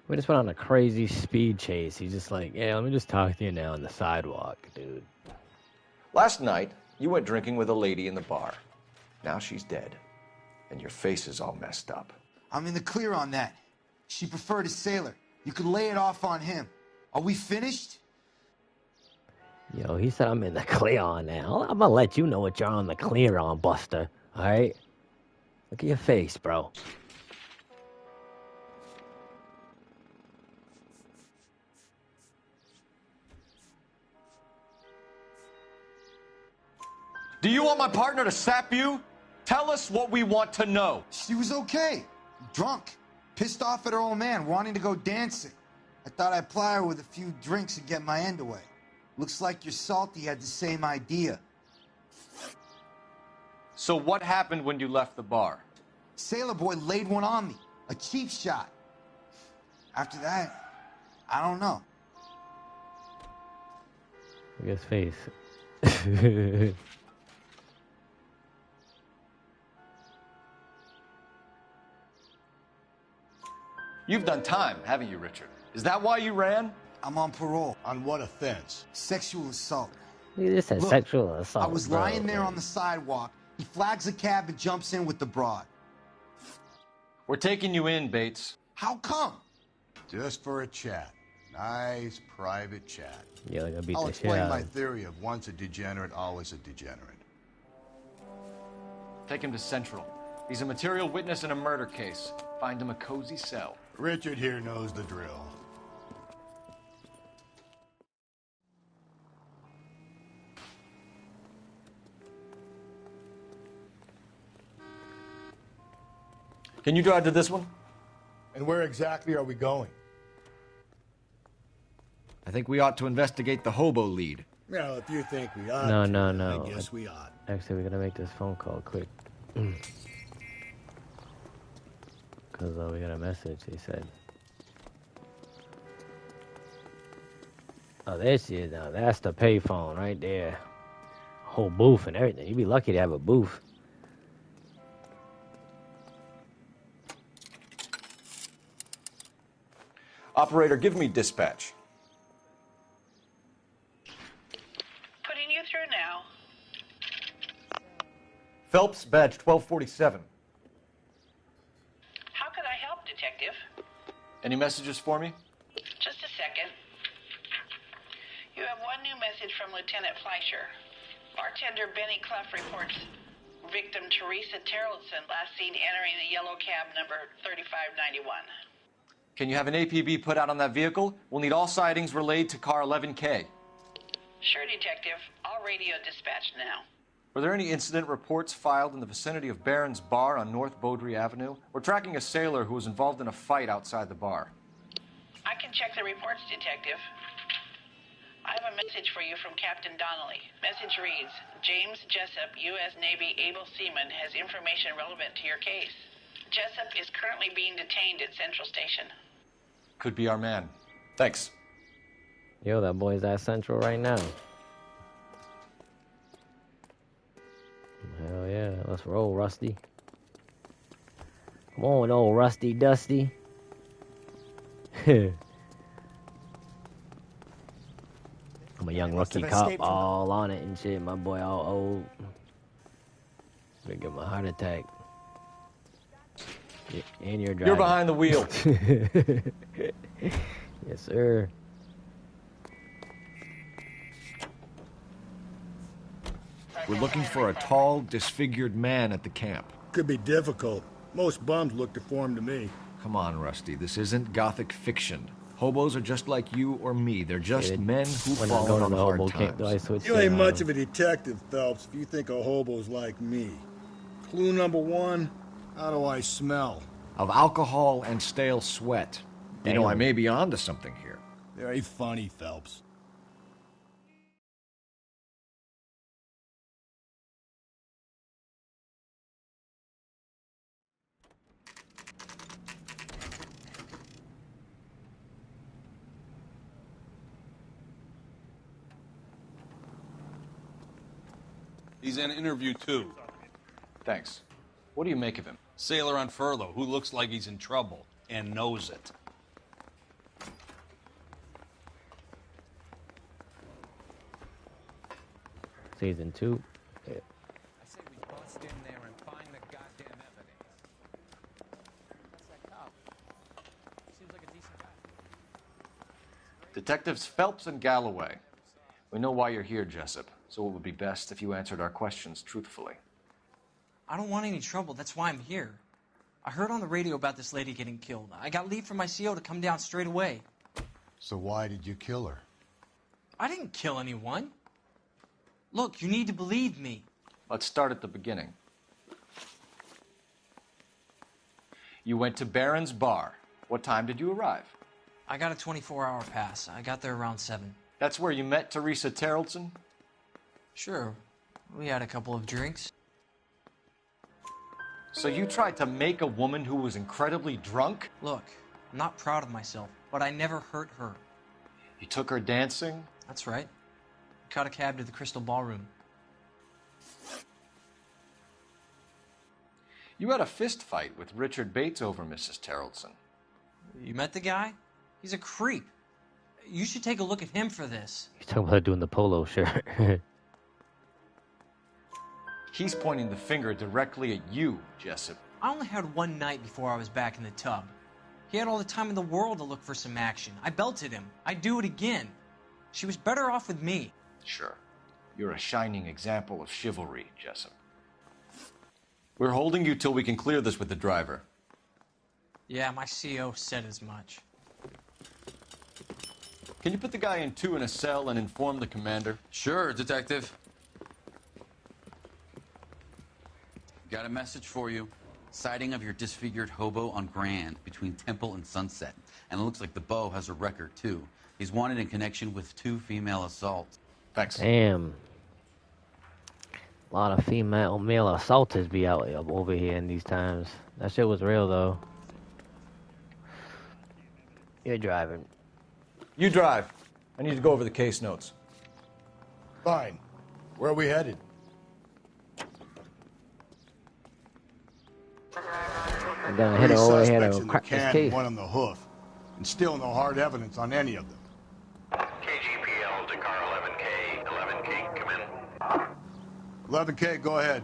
We just went on a crazy speed chase. He's just like, yeah, let me just talk to you now on the sidewalk, dude. Last night, you went drinking with a lady in the bar. Now she's dead. And your face is all messed up. I'm in the clear on that. She preferred a sailor. You could lay it off on him. Are we finished? Yo, he said I'm in the clear on now. I'm gonna let you know what you're on the clear on, Buster. Alright? Look at your face, bro. Do you want my partner to sap you? Tell us what we want to know. She was okay. Drunk. Pissed off at her old man, wanting to go dancing. I thought I'd ply her with a few drinks and get my end away. Looks like your Salty had the same idea. So what happened when you left the bar? Sailor Boy laid one on me. A cheap shot. After that, I don't know. Look at his face. You've done time, haven't you, Richard? Is that why you ran? I'm on parole. On what offense? Sexual assault. He just said Look, sexual assault. I was lying there on the sidewalk. He flags a cab and jumps in with the broad. We're taking you in, Bates. How come? Just for a chat. Nice private chat. Yeah, they're gonna beat I'll the shit explain out my of him. theory of once a degenerate, always a degenerate. Take him to Central. He's a material witness in a murder case. Find him a cozy cell. Richard here knows the drill. Can you drive to this one? And where exactly are we going? I think we ought to investigate the hobo lead. Well, if you think we ought No, to, no, no. I guess we ought. Actually, we're gonna make this phone call quick. Because we got a message, he said. Oh, there she is now. That's the payphone right there. Whole booth and everything. You'd be lucky to have a booth. Operator, give me dispatch. Putting you through now. Phelps, badge 1247. How can I help, Detective? Any messages for me? Just a second. You have one new message from Lieutenant Fleischer. Bartender Benny Clough reports victim Teresa Terrellson last seen entering the yellow cab number 3591. Can you have an APB put out on that vehicle? We'll need all sightings relayed to car 11K. Sure, Detective. I'll radio dispatch now. Were there any incident reports filed in the vicinity of Barron's Bar on North Beaudry Avenue? We're tracking a sailor who was involved in a fight outside the bar. I can check the reports, Detective. I have a message for you from Captain Donnelly. Message reads, James Jessup, U.S. Navy able seaman, has information relevant to your case. Jessup is currently being detained at Central Station. Could be our man. Thanks. Yo, that boy's at Central right now. Hell yeah. Let's roll, Rusty. Come on, old Rusty Dusty. I'm a young rookie cop, all on it and shit. My boy all old. Gonna give him a heart attack. Yeah, and you're driving. You're behind the wheel. Yes, sir. We're looking for a tall, disfigured man at the camp. Could be difficult. Most bums look deformed to me. Come on, Rusty. This isn't gothic fiction. Hobos are just like you or me. They're just men who fall on hard times. You ain't much of a detective, Phelps, if you think a hobo's like me. Clue number one, how do I smell? Of alcohol and stale sweat. You know, I may be onto something here. Very funny, Phelps. He's in interview 2. Thanks. What do you make of him? Sailor on furlough who looks like he's in trouble and knows it. Season 2. Yeah. I say we bust in there and find the goddamn evidence. That's that cop. Seems like a decent guy. Detectives Phelps and Galloway. We know why you're here, Jessup, so it would be best if you answered our questions truthfully. I don't want any trouble. That's why I'm here. I heard on the radio about this lady getting killed. I got leave from my CO to come down straight away. So why did you kill her? I didn't kill anyone. Look, you need to believe me. Let's start at the beginning. You went to Barron's Bar. What time did you arrive? I got a 24-hour pass. I got there around 7. That's where you met Teresa Terrelson? Sure. We had a couple of drinks. So you tried to make a woman who was incredibly drunk? Look, I'm not proud of myself, but I never hurt her. You took her dancing? That's right. Caught a cab to the Crystal Ballroom. You had a fist fight with Richard Bates over Mrs. Terrelson. You met the guy? He's a creep. You should take a look at him for this. He's talking about doing the polo shirt. He's pointing the finger directly at you, Jessup. I only had one night before I was back in the tub. He had all the time in the world to look for some action. I belted him. I'd do it again. She was better off with me. Sure. You're a shining example of chivalry, Jessup. We're holding you till we can clear this with the driver. Yeah, my CO said as much. Can you put the guy in 2 in a cell and inform the commander? Sure, Detective. Got a message for you. Sighting of your disfigured hobo on Grand between Temple and Sunset. And it looks like the Beau has a record, too. He's wanted in connection with 2 female assaults. Thanks. Damn. A lot of male assaulters be out over here in these times. That shit was real, though. You're driving. You drive. I need to go over the case notes. Fine. Where are we headed? I'm gonna hit over here to crack this case. One on the hoof. And still no hard evidence on any of them. KGPL to car 11K. 11K, come in. 11K, go ahead.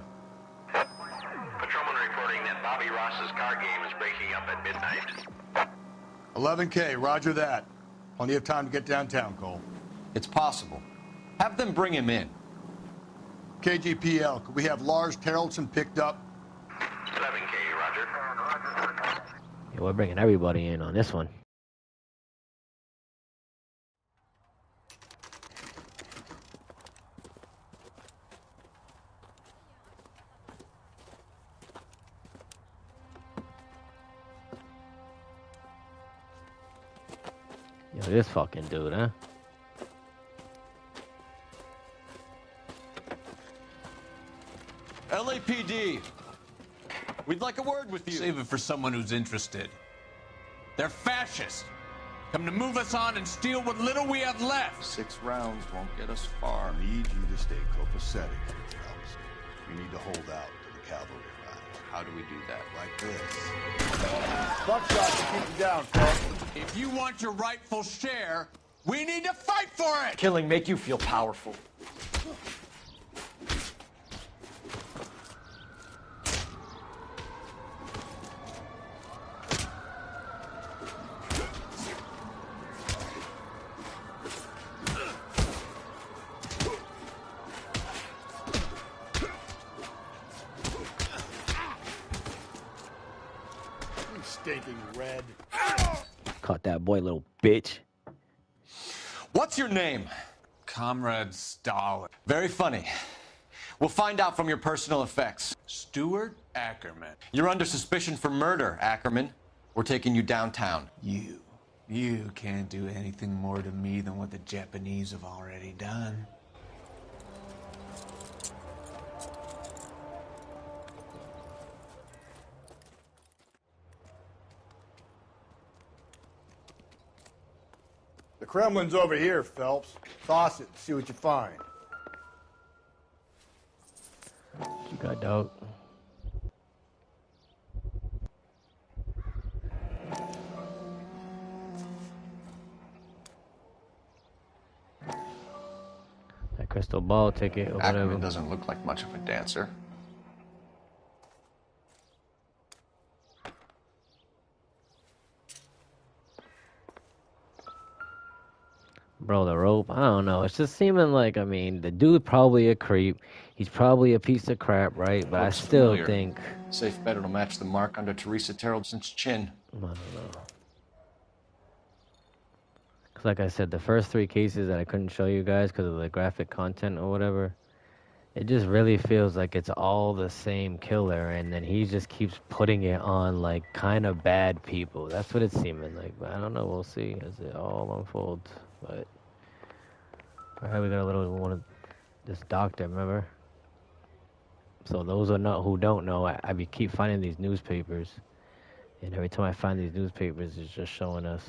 Patrolman reporting that Bobby Ross's car game is breaking up at midnight. 11K, roger that. Plenty of time to get downtown, Cole. It's possible. Have them bring him in. KGPL, could we have Lars Terrelson picked up? 11K, roger. Yeah, we're bringing everybody in on this one. Yo, this fucking dude, huh? LAPD. We'd like a word with you. Save it for someone who's interested. They're fascists. Come to move us on and steal what little we have left. 6 rounds won't get us far. I need you to stay copacetic here, Phelps. We need to hold out to the cavalry round. How do we do that? Like this. Buckshot to keep you down, Phelps. If you want your rightful share, we need to fight for it! Killing make you feel powerful. Stinking red. Caught that boy, little bitch. What's your name? Comrade Stalin. Very funny. We'll find out from your personal effects. Stuart Ackerman. You're under suspicion for murder, Ackerman. We're taking you downtown. You can't do anything more to me than what the Japanese have already done. The Kremlin's over here, Phelps. Toss it and see what you find. dog. That crystal ball ticket or whatever. Ackerman doesn't look like much of a dancer. Bro, the rope, I don't know. It's just seeming like, I mean, the dude probably a creep. He's probably a piece of crap, right? But Looks I still familiar. think... Safe bet it'll match the mark under Teresa Terrelson's chin. I don't know. Because like I said, the first 3 cases that I couldn't show you guys because of the graphic content or whatever, it just really feels like it's all the same killer, and then he just keeps putting it on, like, kind of bad people. That's what it's seeming like. But I don't know. We'll see as it all unfolds. But... Alright, we got a little one of this doctor, remember? So those who don't know, I keep finding these newspapers, and every time I find these newspapers, it's just showing us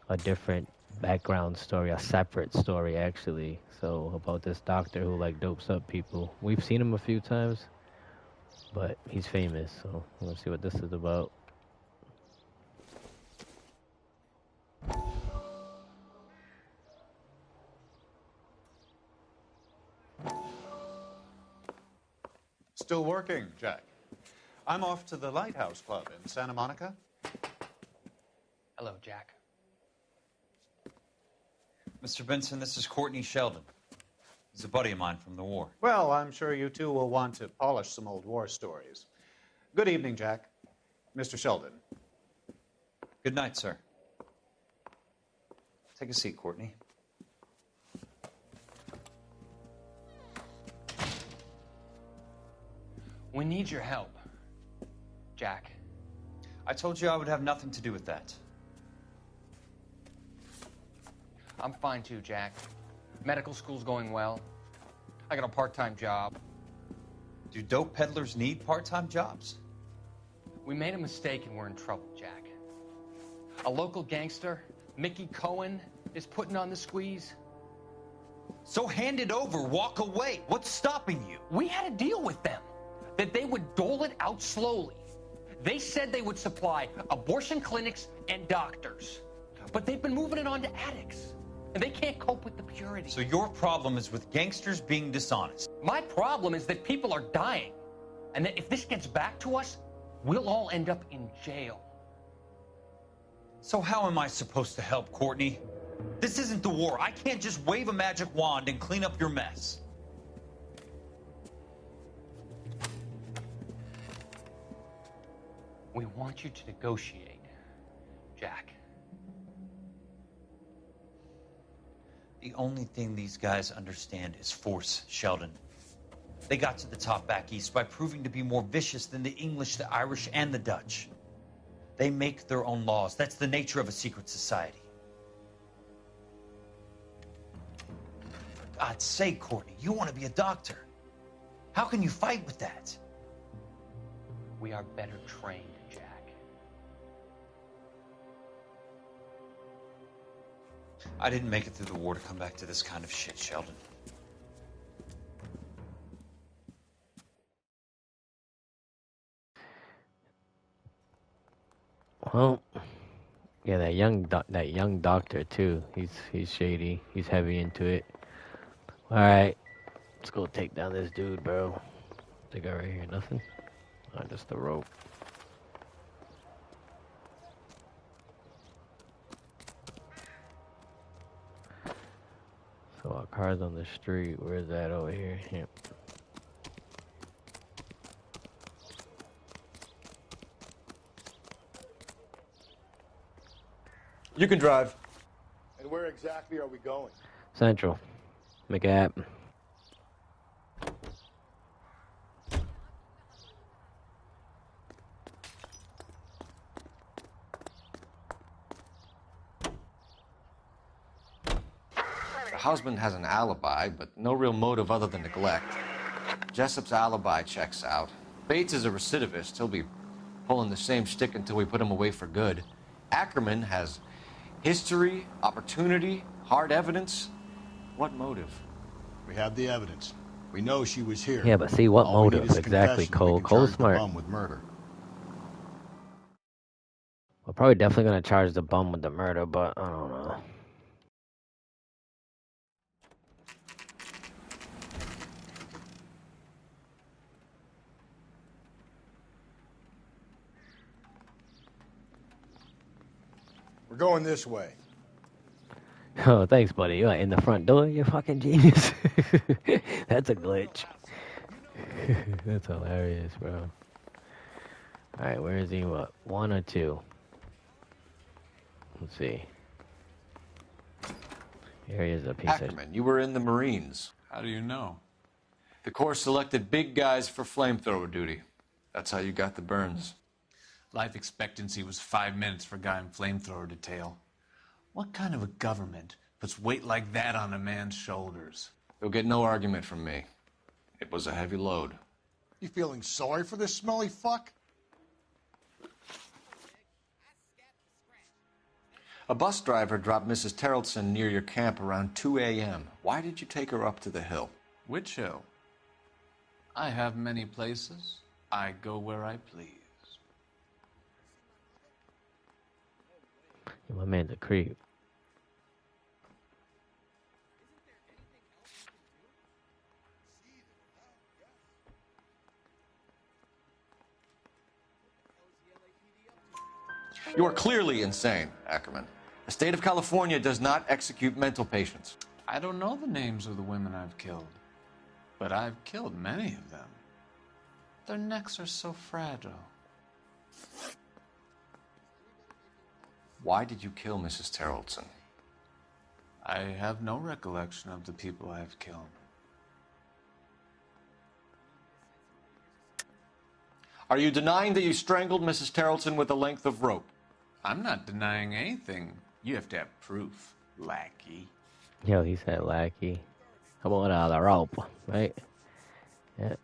a different background story, a separate story actually. So about this doctor who like dopes up people. We've seen him a few times, but he's famous. So let's see what this is about. Still working, Jack. I'm off to the Lighthouse Club in Santa Monica. Hello, Jack. Mr. Benson, this is Courtney Sheldon. He's a buddy of mine from the war. Well, I'm sure you two will want to polish some old war stories. Good evening, Jack. Mr. Sheldon. Good night, sir. Take a seat, Courtney. We need your help, Jack. I told you I would have nothing to do with that. I'm fine too, Jack. Medical school's going well. I got a part-time job. Do dope peddlers need part-time jobs? We made a mistake and we're in trouble, Jack. A local gangster, Mickey Cohen, is putting on the squeeze. So hand it over, walk away. What's stopping you? We had a deal with them that they would dole it out slowly. They said they would supply abortion clinics and doctors, but they've been moving it on to addicts, and they can't cope with the purity. So your problem is with gangsters being dishonest. My problem is that people are dying, and that if this gets back to us, we'll all end up in jail. So how am I supposed to help, Courtney? This isn't the war. I can't just wave a magic wand and clean up your mess. We want you to negotiate, Jack. The only thing these guys understand is force, Sheldon. They got to the top back east by proving to be more vicious than the English, the Irish, and the Dutch. They make their own laws. That's the nature of a secret society. For God's sake, Courtney, you want to be a doctor. How can you fight with that? We are better trained, Jack. I didn't make it through the war to come back to this kind of shit, Sheldon. Well, yeah, that young doctor too. He's shady. He's heavy into it. All right, let's go take down this dude, bro. They got right here, nothing. Just the rope. So our car's on the street. Where's that over here? Yep. You can drive. And where exactly are we going? Central. McApp. The husband has an alibi, but no real motive other than neglect. Jessup's alibi checks out. Bates is a recidivist. He'll be pulling the same shtick until we put him away for good. Ackerman has history, opportunity, hard evidence. What motive? We have the evidence. We know she was here. Yeah, but see what All we need motive is exactly, confession, and we Cole? can Cole's charge the smart. bum with murder. We're probably definitely gonna charge the bum with the murder, but I don't know. We're going this way. Oh, thanks, buddy. You're in the front door. You're fucking genius. That's a glitch. That's hilarious, bro. Alright, where is he? What? 1 or 2? Let's see. Here he is, a piece Ackerman, you were in the Marines. How do you know? The Corps selected big guys for flamethrower duty. That's how you got the burns. Life expectancy was 5 minutes for a guy in flamethrower detail. What kind of a government puts weight like that on a man's shoulders? You'll get no argument from me. It was a heavy load. You feeling sorry for this smelly fuck? A bus driver dropped Mrs. Terrelson near your camp around 2 a.m. Why did you take her up to the hill? Which hill? I have many places. I go where I please. Yeah, my man's a creep. You are clearly insane, Ackerman. The state of California does not execute mental patients. I don't know the names of the women I've killed, but I've killed many of them. Their necks are so fragile. Why did you kill Mrs. Terrelson? I have no recollection of the people I've killed. Are you denying that you strangled Mrs. Terrelson with a length of rope? I'm not denying anything. You have to have proof, lackey. Yo, he said lackey. How about the rope, right? Yeah.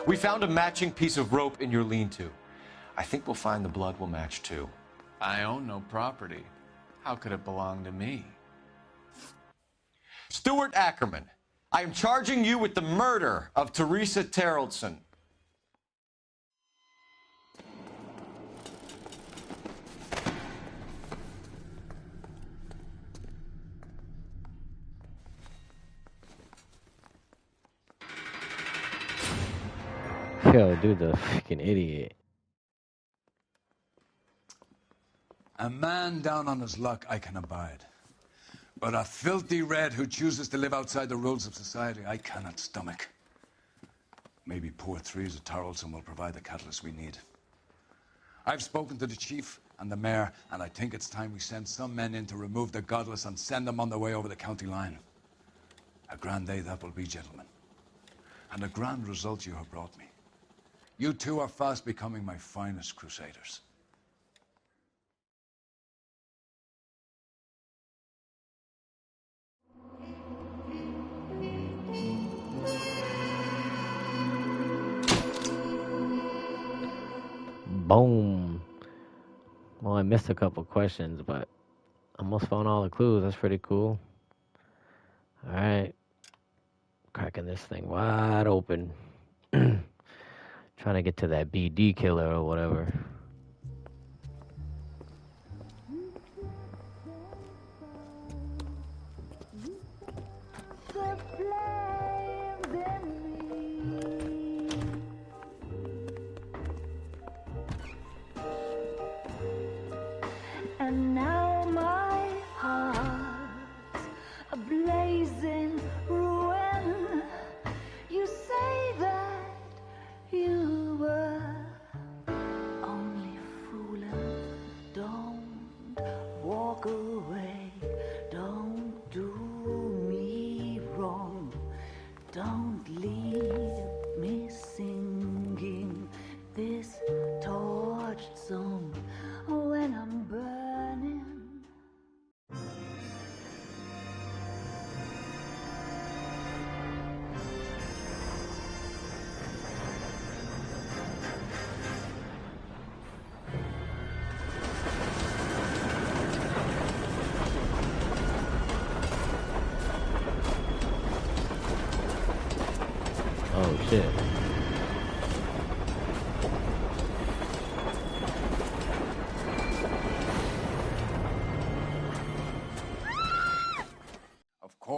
We found a matching piece of rope in your lean-to. I think we'll find the blood will match too. I own no property. How could it belong to me? Stuart Ackerman, I am charging you with the murder of Teresa Terrelson. Yo, dude's a freaking idiot. A man down on his luck I can abide. But a filthy red who chooses to live outside the rules of society, I cannot stomach. Maybe poor Teresa Terrelson will provide the catalyst we need. I've spoken to the chief and the mayor, and I think it's time we send some men in to remove the godless and send them on their way over the county line. A grand day that will be, gentlemen. And a grand result you have brought me. You two are fast becoming my finest crusaders. Boom. Well, I missed a couple questions, but I almost found all the clues. That's pretty cool. All right. Cracking this thing wide open. Trying to get to that BD killer or whatever. And now my heart's a blazing ruin. You say that you were only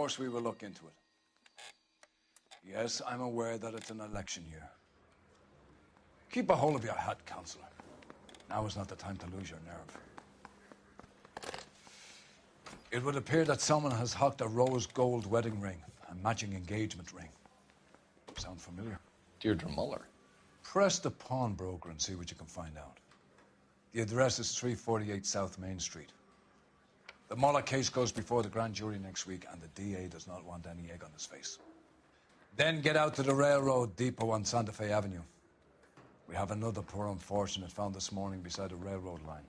course we will look into it. Yes, I'm aware that it's an election year. Keep a hold of your hat, Counselor. Now is not the time to lose your nerve. It would appear that someone has hocked a rose gold wedding ring, a matching engagement ring. Sound familiar? Deirdre Muller. Press the pawnbroker and see what you can find out. The address is 348 South Main Street. The Muller case goes before the grand jury next week, and the DA does not want any egg on his face. Then get out to the railroad depot on Santa Fe Avenue. We have another poor unfortunate found this morning beside a railroad line.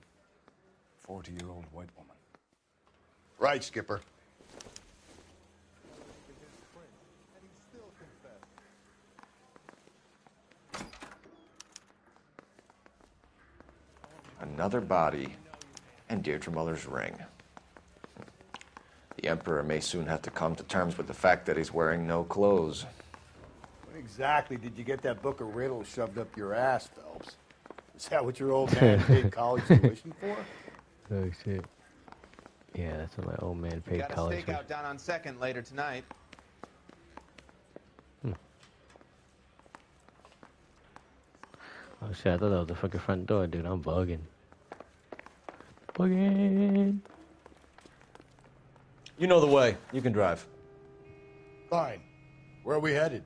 40-year-old white woman. Right, Skipper. Another body, and Deirdre Muller's ring. The Emperor may soon have to come to terms with the fact that he's wearing no clothes. When exactly did you get that book of riddles shoved up your ass, Phelps? Is that what your old man paid college tuition for? Oh, shit. Yeah, that's what my old man paid college for. Got a stakeout down on 2nd later tonight. Oh, shit, I thought that was the fucking front door, dude. I'm bugging. Bugging. You know the way. You can drive. Fine. Where are we headed?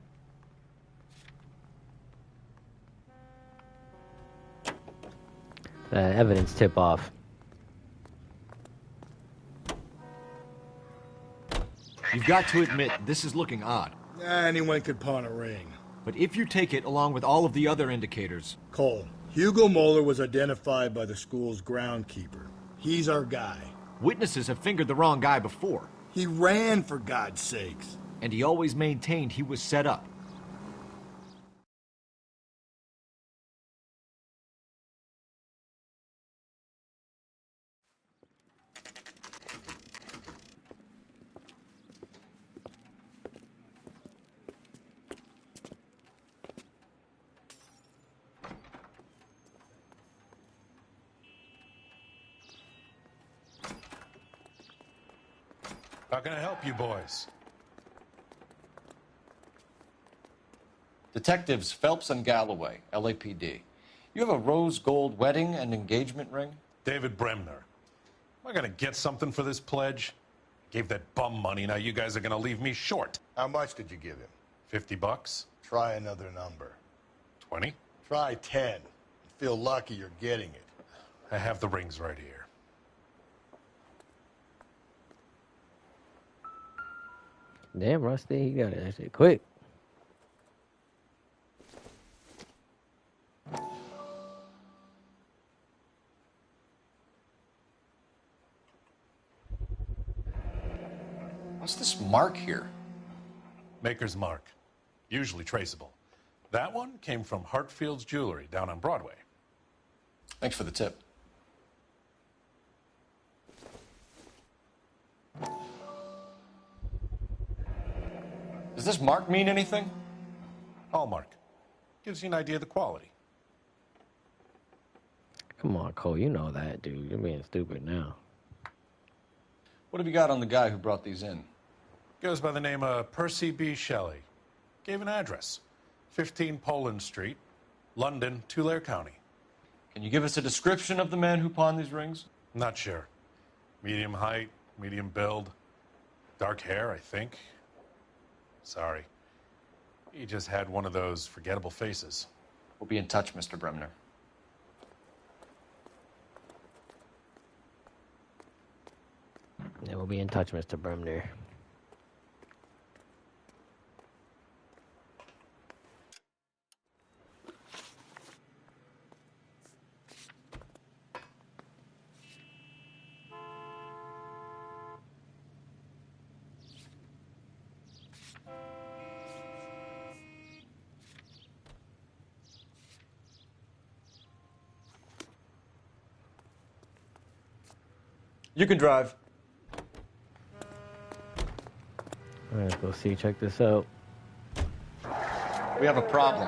Evidence tip off. You've got to admit, this is looking odd. Anyone could pawn a ring. But if you take it along with all of the other indicators... Cole, Hugo Moeller was identified by the school's groundkeeper. He's our guy. Witnesses have fingered the wrong guy before. He ran, for God's sakes. And he always maintained he was set up. How can I help you boys? Detectives Phelps and Galloway, LAPD. You have a rose gold wedding and engagement ring? David Bremner. Am I going to get something for this pledge? Gave that bum money, now you guys are going to leave me short. How much did you give him? $50? Try another number. 20? Try 10. Feel lucky you're getting it. I have the rings right here. Damn, Rusty, he got it that shit quick. What's this mark here? Maker's mark. Usually traceable. That one came from Hartfield's Jewelry down on Broadway. Thanks for the tip. Does this mark mean anything? Hallmark. Gives you an idea of the quality. Come on, Cole, you know that, dude. You're being stupid now. What have you got on the guy who brought these in? Goes by the name of Percy B. Shelley. Gave an address. 15 Poland Street, London, Tulare County. Can you give us a description of the man who pawned these rings? Not sure. Medium height, medium build. Dark hair, I think. Sorry. He just had one of those forgettable faces. We'll be in touch, Mr. Bremner. Yeah, we'll be in touch, Mr. Bremner. You can drive. All right, let's go see. Check this out. We have a problem.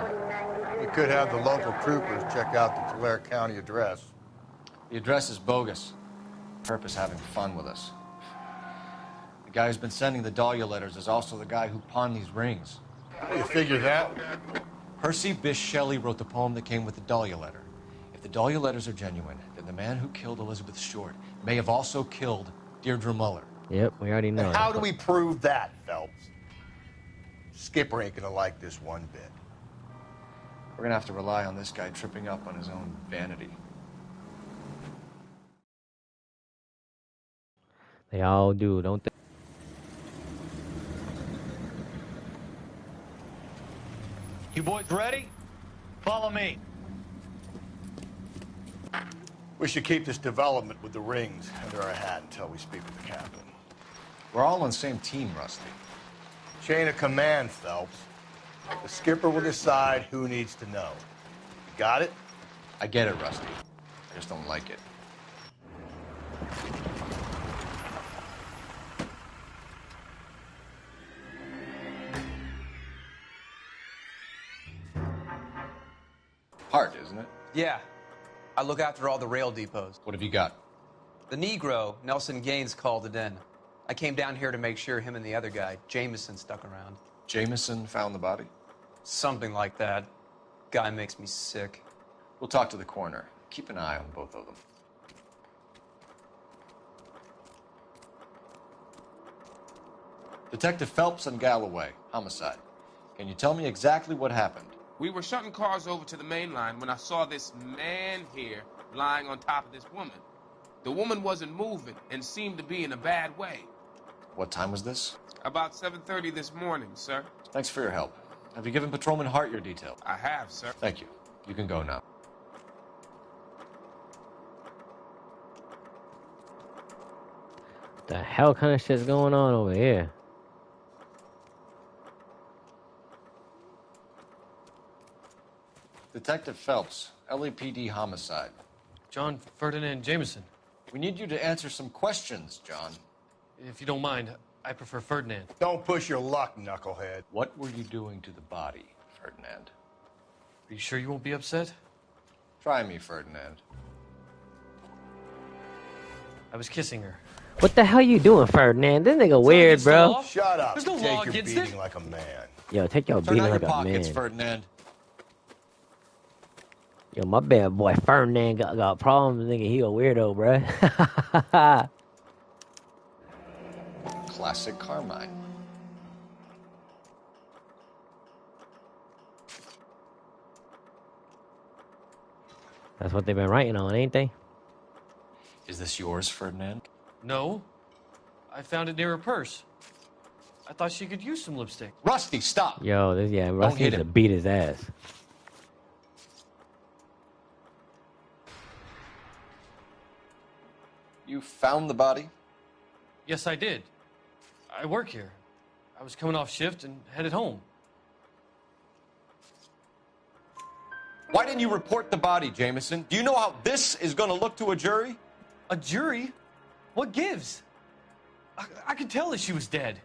We could have the local troopers check out the Tulare County address. The address is bogus. Perp is having fun with us. The The guy who's been sending the Dahlia letters is also the guy who pawned these rings. How you figure that? Percy Bysshe Shelley wrote the poem that came with the Dahlia letter. If the Dahlia letters are genuine, then the man who killed Elizabeth Short may have also killed Deirdre Muller. Yep, we already know. And how do we prove that, Phelps? Skipper ain't gonna like this one bit. We're gonna have to rely on this guy tripping up on his own vanity. They all do, don't they? You boys ready? Follow me. We should keep this development with the rings under our hat until we speak with the captain. We're all on the same team, Rusty. Chain of command, Phelps. The skipper will decide who needs to know. You got it? I get it, Rusty. I just don't like it. Hard, isn't it? Yeah. I look after all the rail depots. What have you got? The Negro, Nelson Gaines, called it in. I came down here to make sure him and the other guy, Jameson, stuck around. Jameson found the body? Something like that. Guy makes me sick. We'll talk to the coroner. Keep an eye on both of them. Detective Phelps and Galloway, homicide. Can you tell me exactly what happened? We were shutting cars over to the main line when I saw this man here lying on top of this woman. The woman wasn't moving and seemed to be in a bad way. What time was this? About 7:30 this morning, sir. Thanks for your help. Have you given Patrolman Hart your details? I have, sir. Thank you. You can go now. The hell kind of shit's going on over here? Detective Phelps, LAPD homicide. John Ferdinand Jameson. We need you to answer some questions, John. If you don't mind, I prefer Ferdinand. Don't push your luck, knucklehead. What were you doing to the body, Ferdinand? Are you sure you won't be upset? Try me, Ferdinand. I was kissing her. What the hell you doing, Ferdinand? This nigga weird, bro. Shut up. There's no Take law your against beating it. like a man. Yo, take your Turn beating out like your a pockets, man. Ferdinand. Yo, my bad boy Ferdinand got problems. Nigga, he a weirdo, bruh. Classic Carmine. That's what they've been writing on, ain't they? Is this yours, Ferdinand? No. I found it near her purse. I thought she could use some lipstick. Rusty, stop! Yo, Rusty hit needs to him. beat his ass. You found the body? Yes, I did. I work here. I was coming off shift and headed home. Why didn't you report the body, Jameson? Do you know how this is going to look to a jury? A jury? What gives? I could tell that she was dead.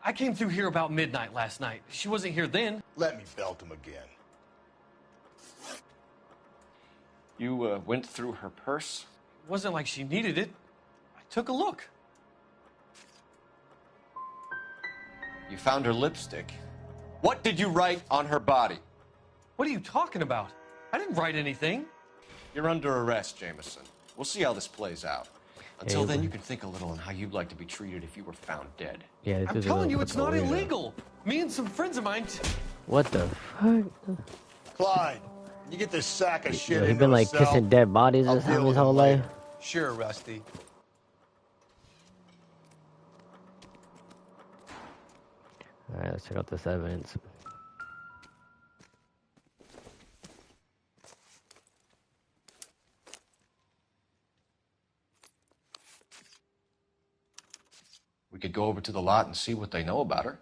I came through here about midnight last night. She wasn't here then. Let me belt him again. You went through her purse? It wasn't like she needed it. I took a look. You found her lipstick. What did you write on her body? What are you talking about? I didn't write anything. You're under arrest, Jameson. We'll see how this plays out. Until then, you can think a little on how you'd like to be treated if you were found dead. Yeah, this I'm is a telling you, little it's not fucking weirdo. illegal. Me and some friends of mine. What the fuck? Clyde, you get this sack of shit Yo, he into been a like cell. kissing dead bodies I'll or deal something with his whole him life. later. Sure, Rusty. All right, let's check out this evidence. We could go over to the lot and see what they know about her.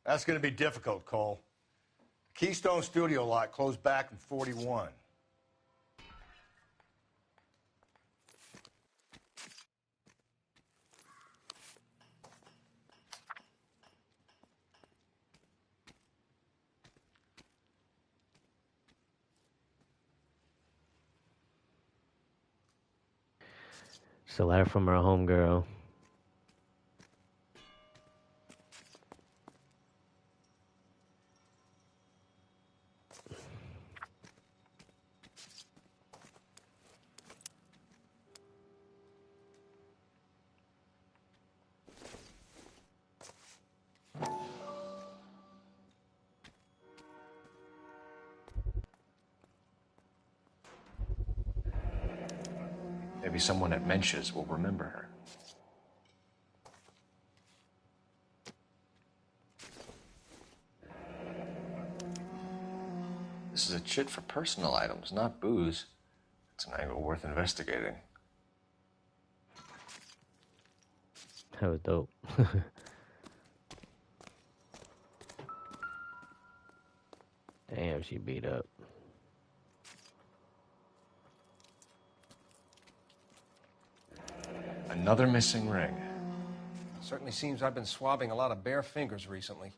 That's going to be difficult, Cole. The Keystone Studio lot closed back in 41. It's a letter from her homegirl. Maybe someone at Mensch's will remember her. This is a chit for personal items, not booze. It's an angle worth investigating. That was dope. Damn, she beat up. Another missing ring. Certainly seems I've been swabbing a lot of bare fingers recently.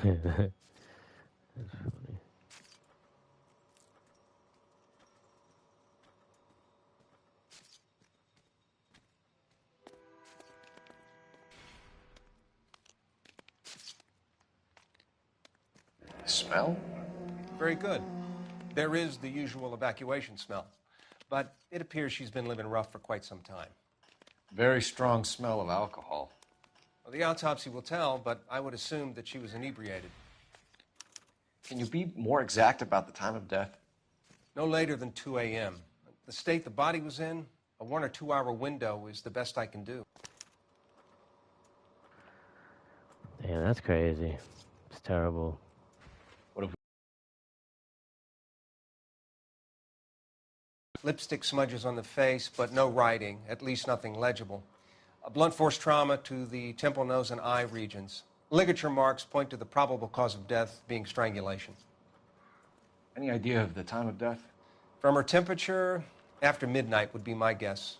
That's funny. Smell? Very good. There is the usual evacuation smell, but it appears she's been living rough for quite some time. Very strong smell of alcohol. Well, the autopsy will tell, but I would assume that she was inebriated. Can you be more exact about the time of death? No later than 2 a.m. The state the body was in, a 1 or 2 hour window is the best I can do. Damn, that's crazy. It's terrible. What if Lipstick smudges on the face, but no writing, at least nothing legible. A blunt force trauma to the temple, nose, and eye regions. Ligature marks point to the probable cause of death being strangulation. Any idea of the time of death? From her temperature, after midnight would be my guess.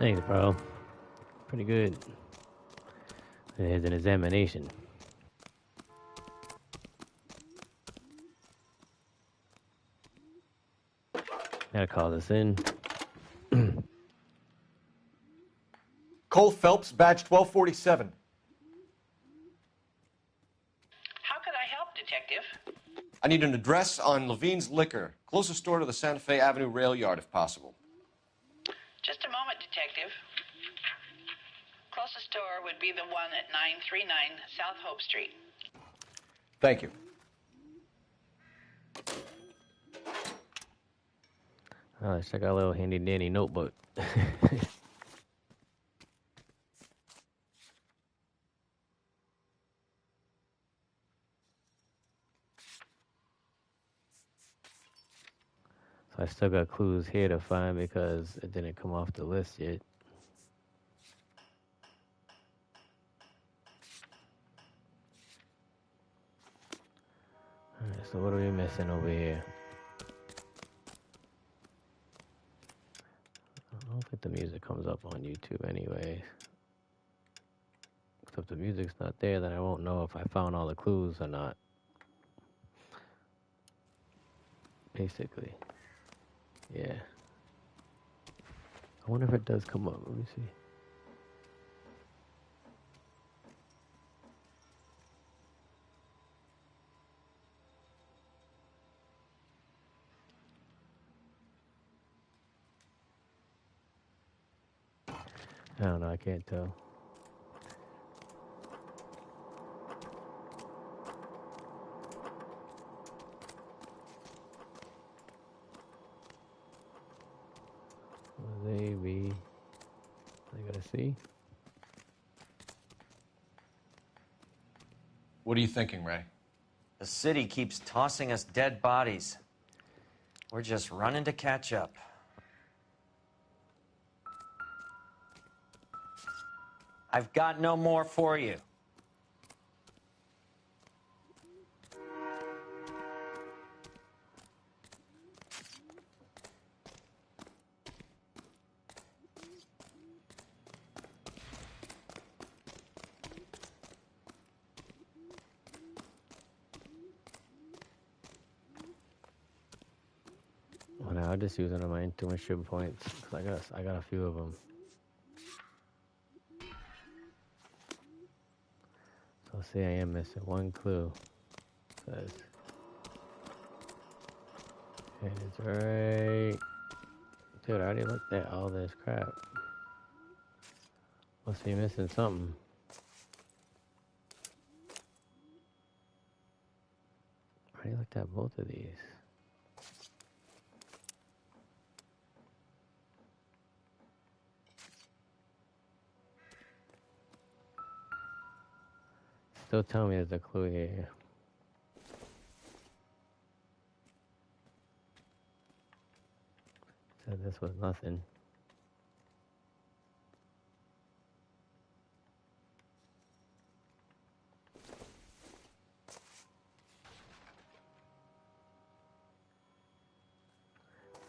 Thanks, bro. Pretty good. Here's an examination. Gotta call this in. Cole Phelps, badge 1247. How could I help, Detective? I need an address on Levine's Liquor. Closest store to the Santa Fe Avenue rail yard, if possible. Just a moment, Detective. Closest store would be the one at 939 South Hope Street. Thank you. Oh, let's check our little handy dandy notebook. So I still got clues here to find because it didn't come off the list yet. Alright, so what are we missing over here? I don't think the music comes up on YouTube anyway. If the music's not there, then I won't know if I found all the clues or not. Basically. Yeah. I wonder if it does come up. Let me see. I don't know, I can't tell. Will they be? I gotta see. What are you thinking, Ray? The city keeps tossing us dead bodies. We're just running to catch up. I've got no more for you. Well, now I'll just use one of my intuition points because I got a few of them. So see, I am missing one clue. Says it's right. Dude, I already looked at all this crap. Must be missing something. I already looked at both of these. Still tell me there's a clue here. Said this was nothing.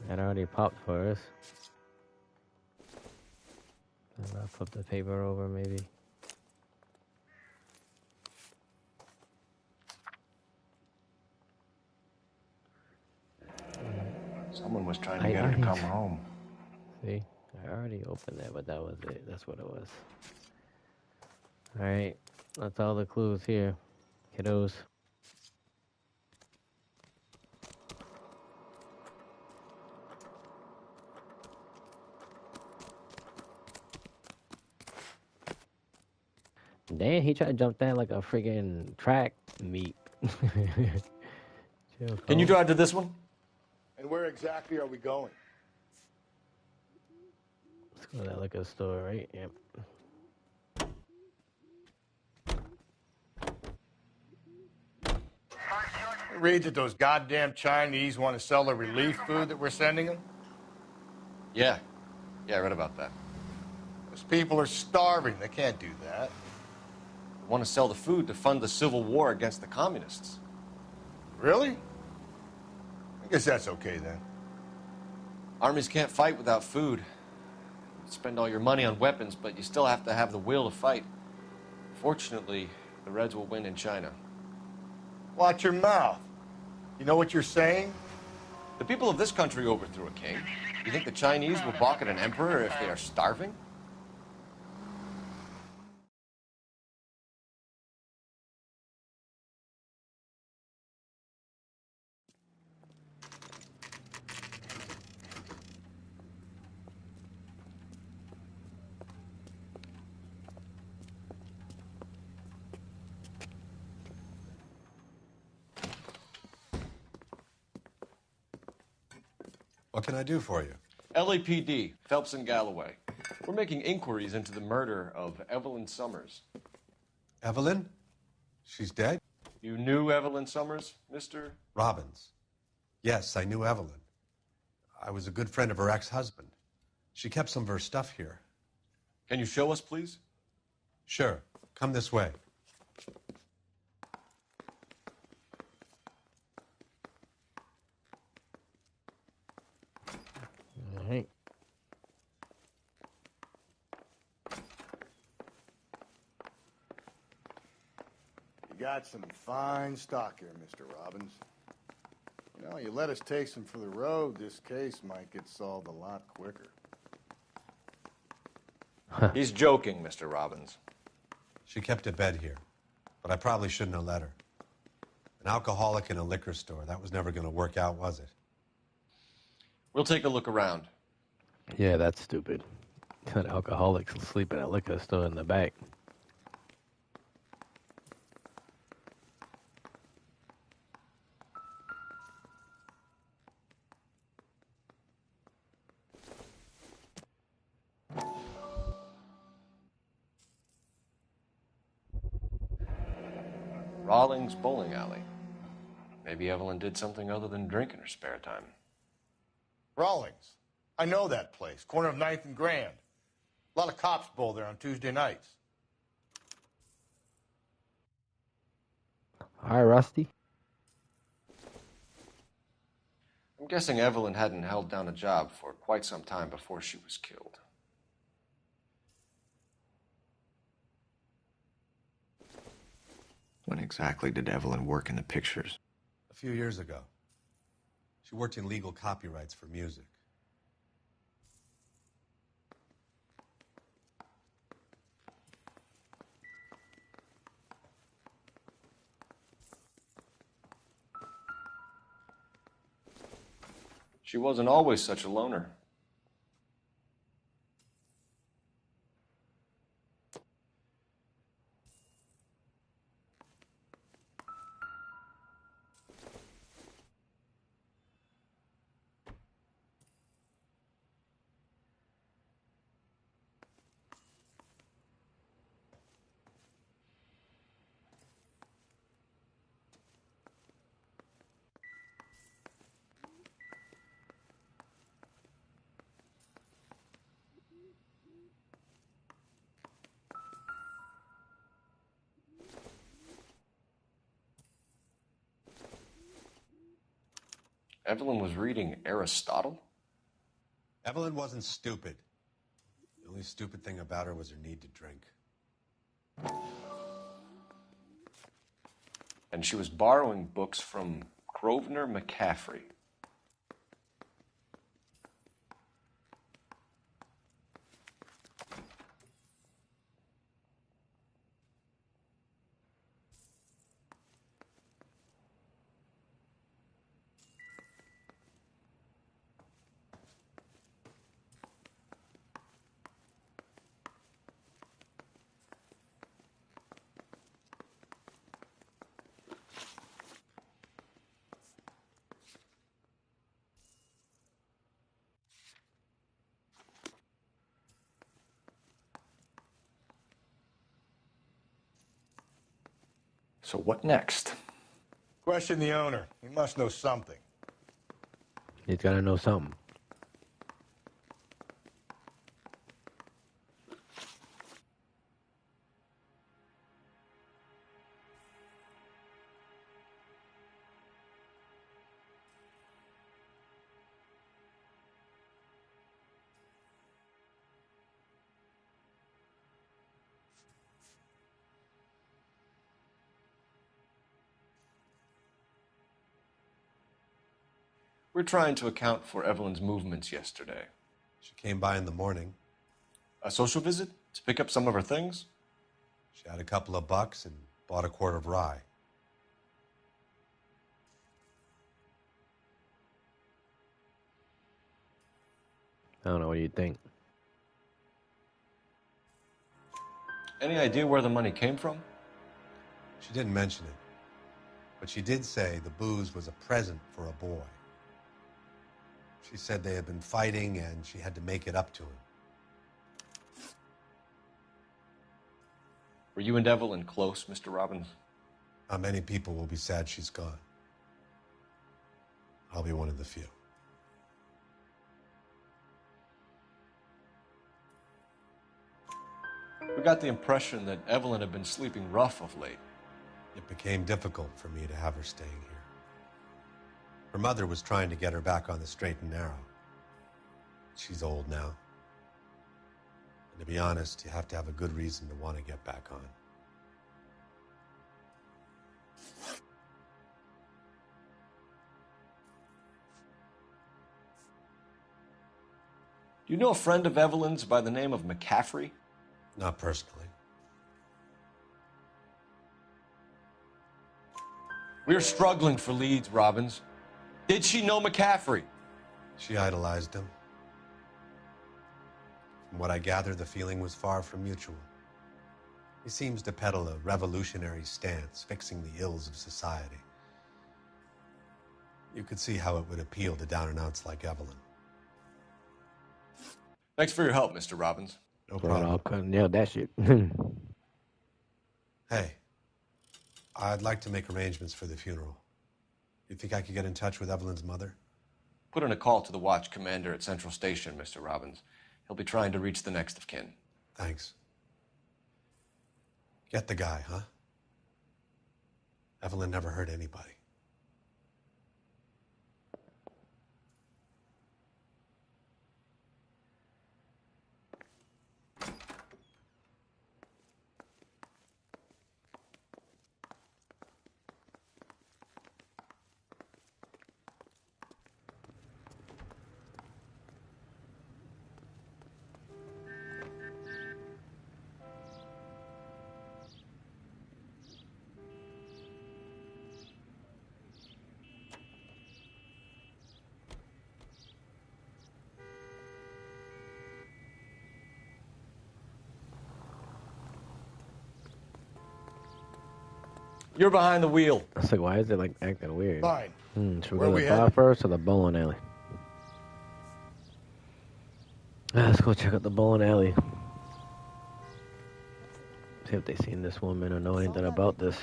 That already popped for us. I'll flip the paper over maybe. Someone was trying to get her to come home. See? I already opened it, but that was it. That's what it was. Alright. That's all the clues here. Kiddos. Damn, he tried to jump that like a friggin' track meet. Chill, Can you Cole. drive to this one? And where exactly are we going? Let's go to that liquor store, right? Yep. Read that those goddamn Chinese want to sell the relief food that we're sending them? Yeah. Yeah, I read about that. Those people are starving. They can't do that. They want to sell the food to fund the civil war against the communists. Really? I guess that's okay then. Armies can't fight without food. You spend all your money on weapons, but you still have to have the will to fight. Fortunately, the Reds will win in China. Watch your mouth. You know what you're saying? The people of this country overthrew a king. You think the Chinese will balk at an emperor if they are starving? What can I do for you? LAPD, Phelps and Galloway. We're making inquiries into the murder of Evelyn Summers. Evelyn? She's dead? You knew Evelyn Summers, Mr. Robbins. Yes, I knew Evelyn. I was a good friend of her ex-husband. She kept some of her stuff here. Can you show us, please? Sure. Come this way. All right. You got some fine stock here, Mr. Robbins. You know, you let us take some for the road, this case might get solved a lot quicker. He's joking, Mr. Robbins. She kept a bed here, but I probably shouldn't have let her. An alcoholic in a liquor store. That was never going to work out, was it? We'll take a look around. Yeah, that's stupid. That alcoholics sleep in a liquor store in the back. Rawlings Bowling Alley. Maybe Evelyn did something other than drink in her spare time. Rawlings. I know that place. Corner of 9th and Grand. A lot of cops bowl there on Tuesday nights. Hi, Rusty. I'm guessing Evelyn hadn't held down a job for quite some time before she was killed. When exactly did Evelyn work in the pictures? A few years ago. She worked in legal copyrights for music. She wasn't always such a loner. Evelyn was reading Aristotle? Evelyn wasn't stupid. The only stupid thing about her was her need to drink. And she was borrowing books from Grosvenor McCaffrey. So what next? Question the owner. He must know something. He's got to know something. We're trying to account for Evelyn's movements yesterday. She came by in the morning. A social visit? To pick up some of her things? She had a couple of bucks and bought a quart of rye. I don't know. What do you think? Any idea where the money came from? She didn't mention it, but she did say the booze was a present for a boy. She said they had been fighting and she had to make it up to him. Were you and Evelyn close, Mr. Robbins? Not many people will be sad she's gone. I'll be one of the few. We got the impression that Evelyn had been sleeping rough of late. It became difficult for me to have her staying here. Her mother was trying to get her back on the straight and narrow. She's old now. And to be honest, you have to have a good reason to want to get back on. Do you know a friend of Evelyn's by the name of McCaffrey? Not personally. We're struggling for leads, Robbins. Did she know McCaffrey? She idolized him. From what I gather, the feeling was far from mutual. He seems to peddle a revolutionary stance, fixing the ills of society. You could see how it would appeal to down-and-outs like Evelyn. Thanks for your help, Mr. Robbins. No problem. I couldn't nail that shit. Hey, I'd like to make arrangements for the funeral. You think I could get in touch with Evelyn's mother? Put in a call to the watch commander at Central Station, Mr. Robbins. He'll be trying to reach the next of kin. Thanks. Get the guy, huh? Evelyn never hurt anybody. You're behind the wheel. I was like, why is it like acting weird? Fine. Should we Where go to we the bar headed? first or the bowling alley? Let's go check out the bowling alley. See if they seen this woman or know anything about this.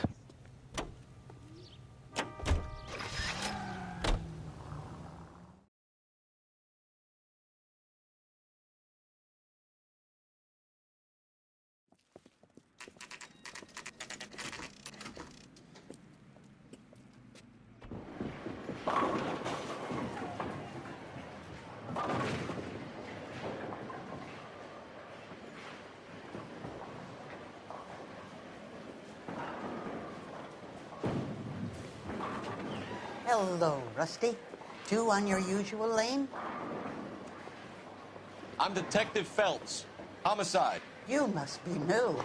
Hello, Rusty. Two on your usual lane? I'm Detective Phelps. Homicide. You must be new.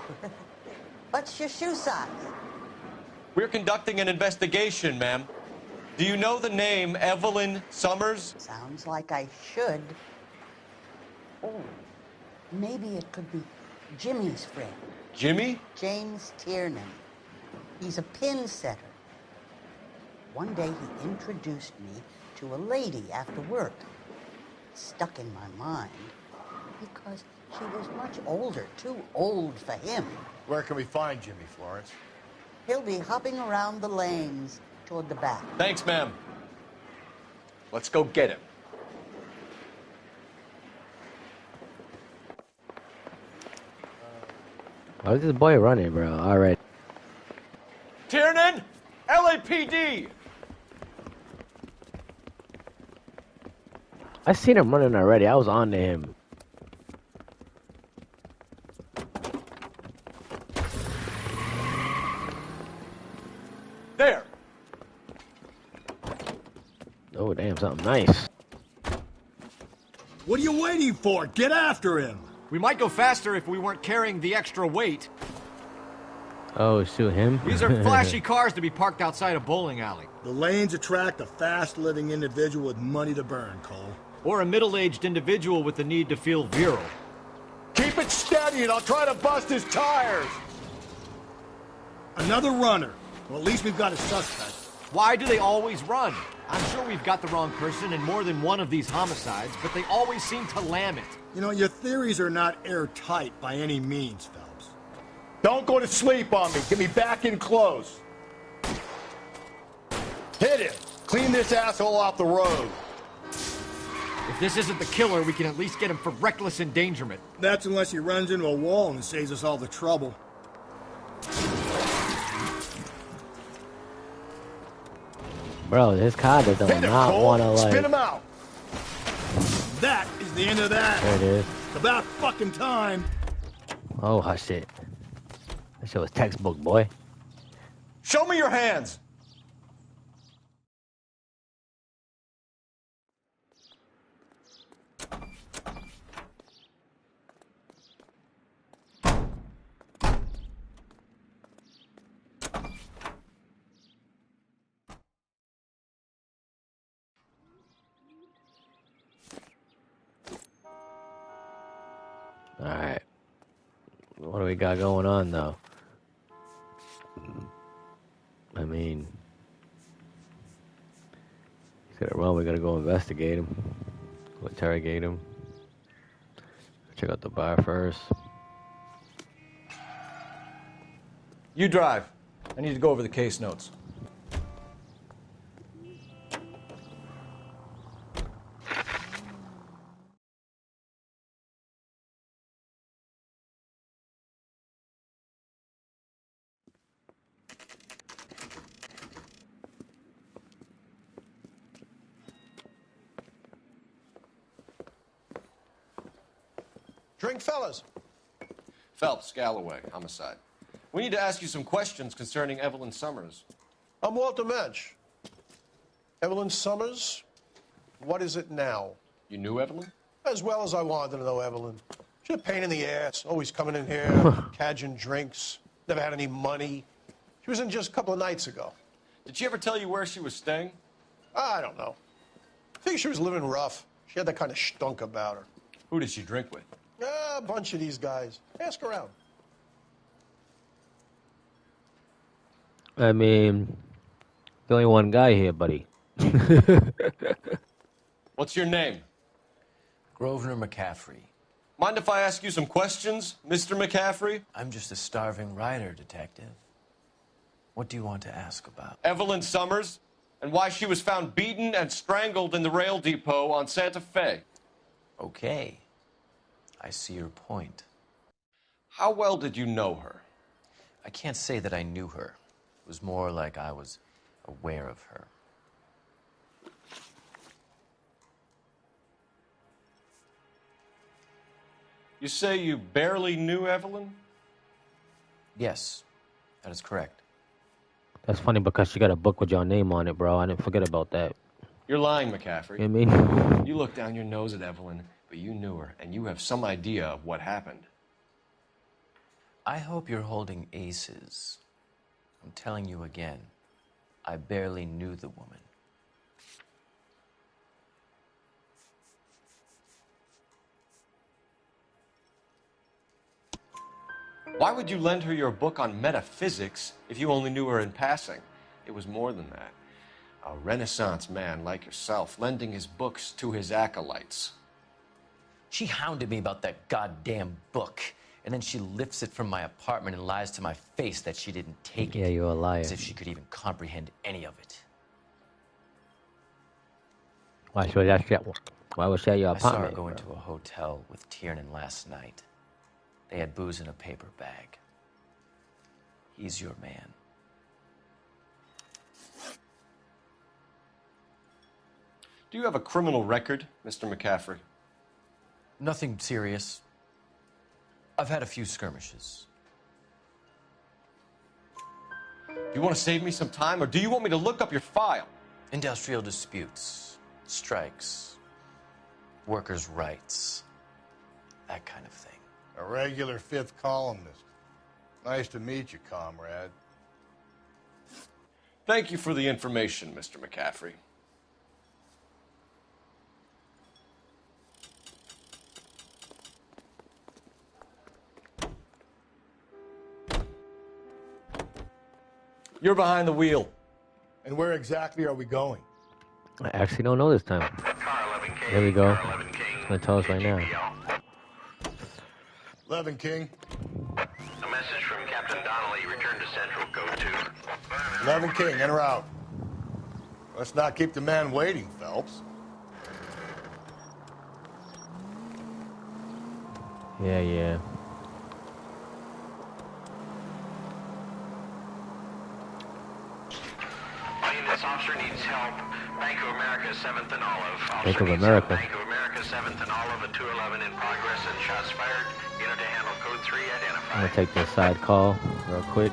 What's your shoe size? We're conducting an investigation, ma'am. Do you know the name Evelyn Summers? Sounds like I should. Oh, maybe it could be Jimmy's friend. Jimmy? James Tiernan. He's a pin setter. One day he introduced me to a lady after work. It stuck in my mind because she was much older, too old for him. Where can we find Jimmy, Florence? He'll be hopping around the lanes toward the back. Thanks, ma'am. Let's go get him. Why is this boy running, bro? All right. Tiernan! LAPD! I seen him running already. I was on to him. There! Oh, damn, something nice. What are you waiting for? Get after him! We might go faster if we weren't carrying the extra weight. Oh, shoot him? These are flashy cars to be parked outside a bowling alley. The lanes attract a fast-living individual with money to burn, Cole. Or a middle-aged individual with the need to feel virile. Keep it steady and I'll try to bust his tires! Another runner. Well, at least we've got a suspect. Why do they always run? I'm sure we've got the wrong person in more than one of these homicides, but they always seem to lam it. You know, your theories are not airtight by any means, Phelps. Don't go to sleep on me. Get me back in close. Hit him. Clean this asshole off the road. If this isn't the killer, we can at least get him for reckless endangerment. That's unless he runs into a wall and saves us all the trouble. Bro, this car does not want to, like... Spin him out. That is the end of that. There it is. It's about fucking time. Oh, hush it. That shit was textbook, boy. Show me your hands! Alright. What do we got going on, though? I mean... He's gotta run, we gotta go investigate him. Go interrogate him. Check out the bar first. You drive. I need to go over the case notes. Drink, fellas. Phelps, Galloway, homicide. We need to ask you some questions concerning Evelyn Summers. I'm Walter Mensch. Evelyn Summers, what is it now? You knew Evelyn? As well as I wanted to know Evelyn. She's a pain in the ass, always coming in here, cadging drinks, never had any money. She was in just a couple of nights ago. Did she ever tell you where she was staying? I don't know. I think she was living rough. She had that kind of stunk about her. Who did she drink with? A bunch of these guys. Ask around. I mean... There's only one guy here, buddy. What's your name? Grosvenor McCaffrey. Mind if I ask you some questions, Mr. McCaffrey? I'm just a starving writer, Detective. What do you want to ask about? Evelyn Summers, and why she was found beaten and strangled in the rail depot on Santa Fe. Okay. I see your point. How well did you know her? I can't say that I knew her. It was more like I was aware of her. You say you barely knew Evelyn? Yes, that is correct. That's funny because she got a book with your name on it, bro. I didn't forget about that. You're lying, McCaffrey. You know what I mean? You look down your nose at Evelyn, but you knew her, and you have some idea of what happened. I hope you're holding aces. I'm telling you again, I barely knew the woman. Why would you lend her your book on metaphysics if you only knew her in passing? It was more than that. A Renaissance man like yourself lending his books to his acolytes. She hounded me about that goddamn book, and then she lifts it from my apartment and lies to my face that she didn't take it. Yeah, you're a liar. As if she could even comprehend any of it. Why would she at your I saw her apartment? go into a hotel with Tiernan last night. They had booze in a paper bag. He's your man. Do you have a criminal record, Mr. McCaffrey? Nothing serious. I've had a few skirmishes. Do you want to save me some time, or do you want me to look up your file? Industrial disputes, strikes, workers' rights, that kind of thing. A regular fifth columnist. Nice to meet you, comrade. Thank you for the information, Mr. McCaffrey. You're behind the wheel. And where exactly are we going? I actually don't know this time. There we go. It's gonna tell us right now. 11 King. A message from Captain Donnelly. Return to Central. Code 2. 11 King, in or out? Let's not keep the man waiting, Phelps. Yeah. This officer needs help. Bank of America, 7th and Olive. Bank of America. Bank of America, 7th and Olive, at 211 in progress and shots fired. Unit to handle code 3 identified. I'm gonna take this side call real quick.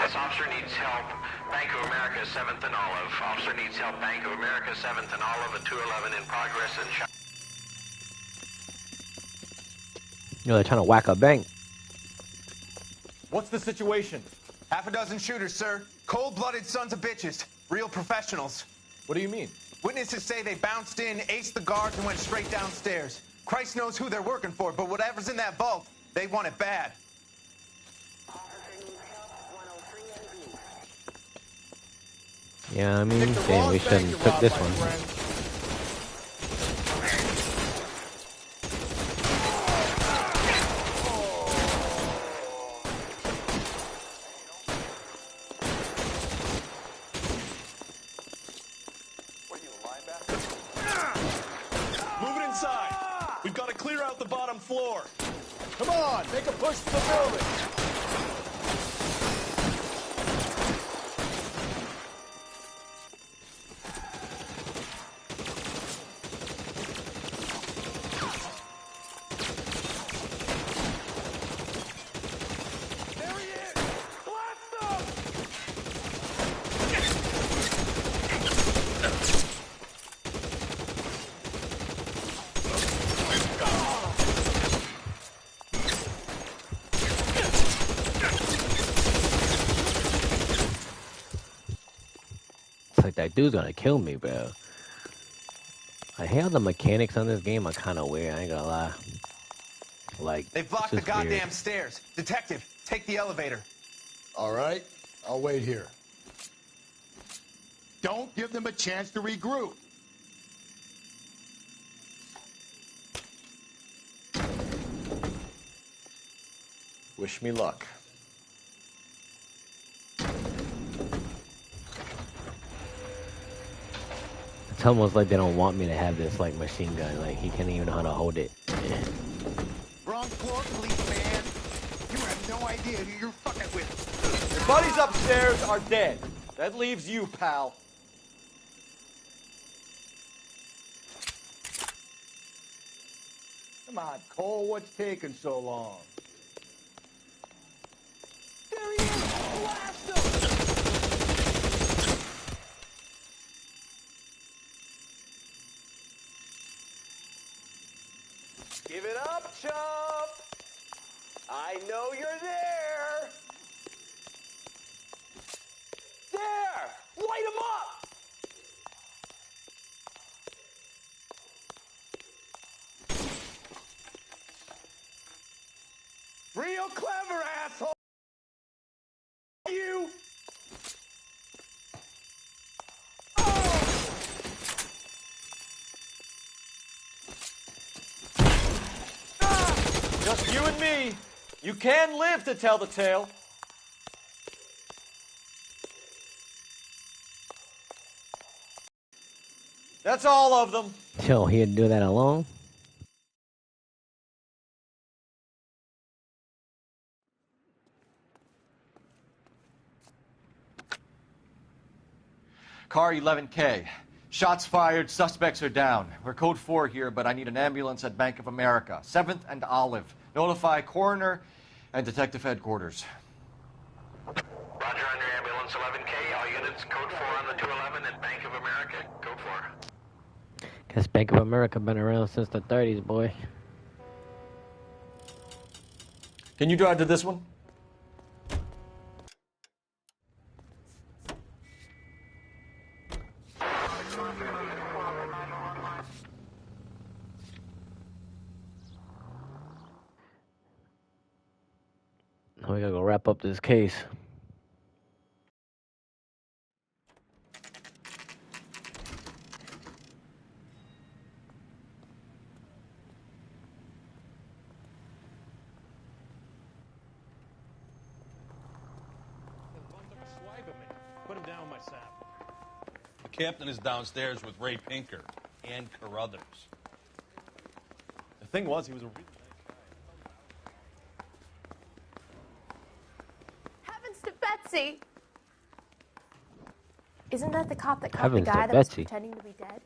This officer needs help. Bank of America, 7th and Olive. Officer needs help. Bank of America, 7th and Olive, at 211 in progress and shot. You know, they're trying to whack a bank. What's the situation? Half a dozen shooters, sir. Cold-blooded sons of bitches. Real professionals. What do you mean? Witnesses say they bounced in, aced the guards, and went straight downstairs. Christ knows who they're working for, but whatever's in that vault, they want it bad. Yeah, I mean, damn, we shouldn't have took this one. Move it inside. We've got to clear out the bottom floor. Come on, make a push for the building. It's like that dude's gonna kill me, bro. I hear the mechanics on this game are kind of weird. I ain't gonna lie. Like, They've blocked the goddamn stairs. Detective, take the elevator. All right, I'll wait here. Don't give them a chance to regroup. Wish me luck. It's almost like they don't want me to have this like machine gun. Like he can't even know how to hold it. Wrong floor, policeman. You have no idea who you're fucking with. buddies upstairs are dead. That leaves you, pal. Come on, Cole, what's taking so long? There he is! Blast him! Give it up, chump! I know you're there! There! Light him up! Real clever, asshole! You! Just you and me. You can live to tell the tale. That's all of them. Yo, he'd do that alone? Car 11K. Shots fired, suspects are down. We're code 4 here, but I need an ambulance at Bank of America. 7th and Olive. Notify coroner and detective headquarters. Roger on your ambulance 11K. All units code 4 on the 211 at Bank of America. Code 4. Guess Bank of America been around since the 30s, boy. Can you drive to this one? Now we gotta go wrap up this case. Put him down with my sap. The captain is downstairs with Ray Pinker and Carruthers. The thing was, he was a really Heavens to Betsy! Isn't that the cop that caught Heavens the to guy that was Betsy. pretending to be dead?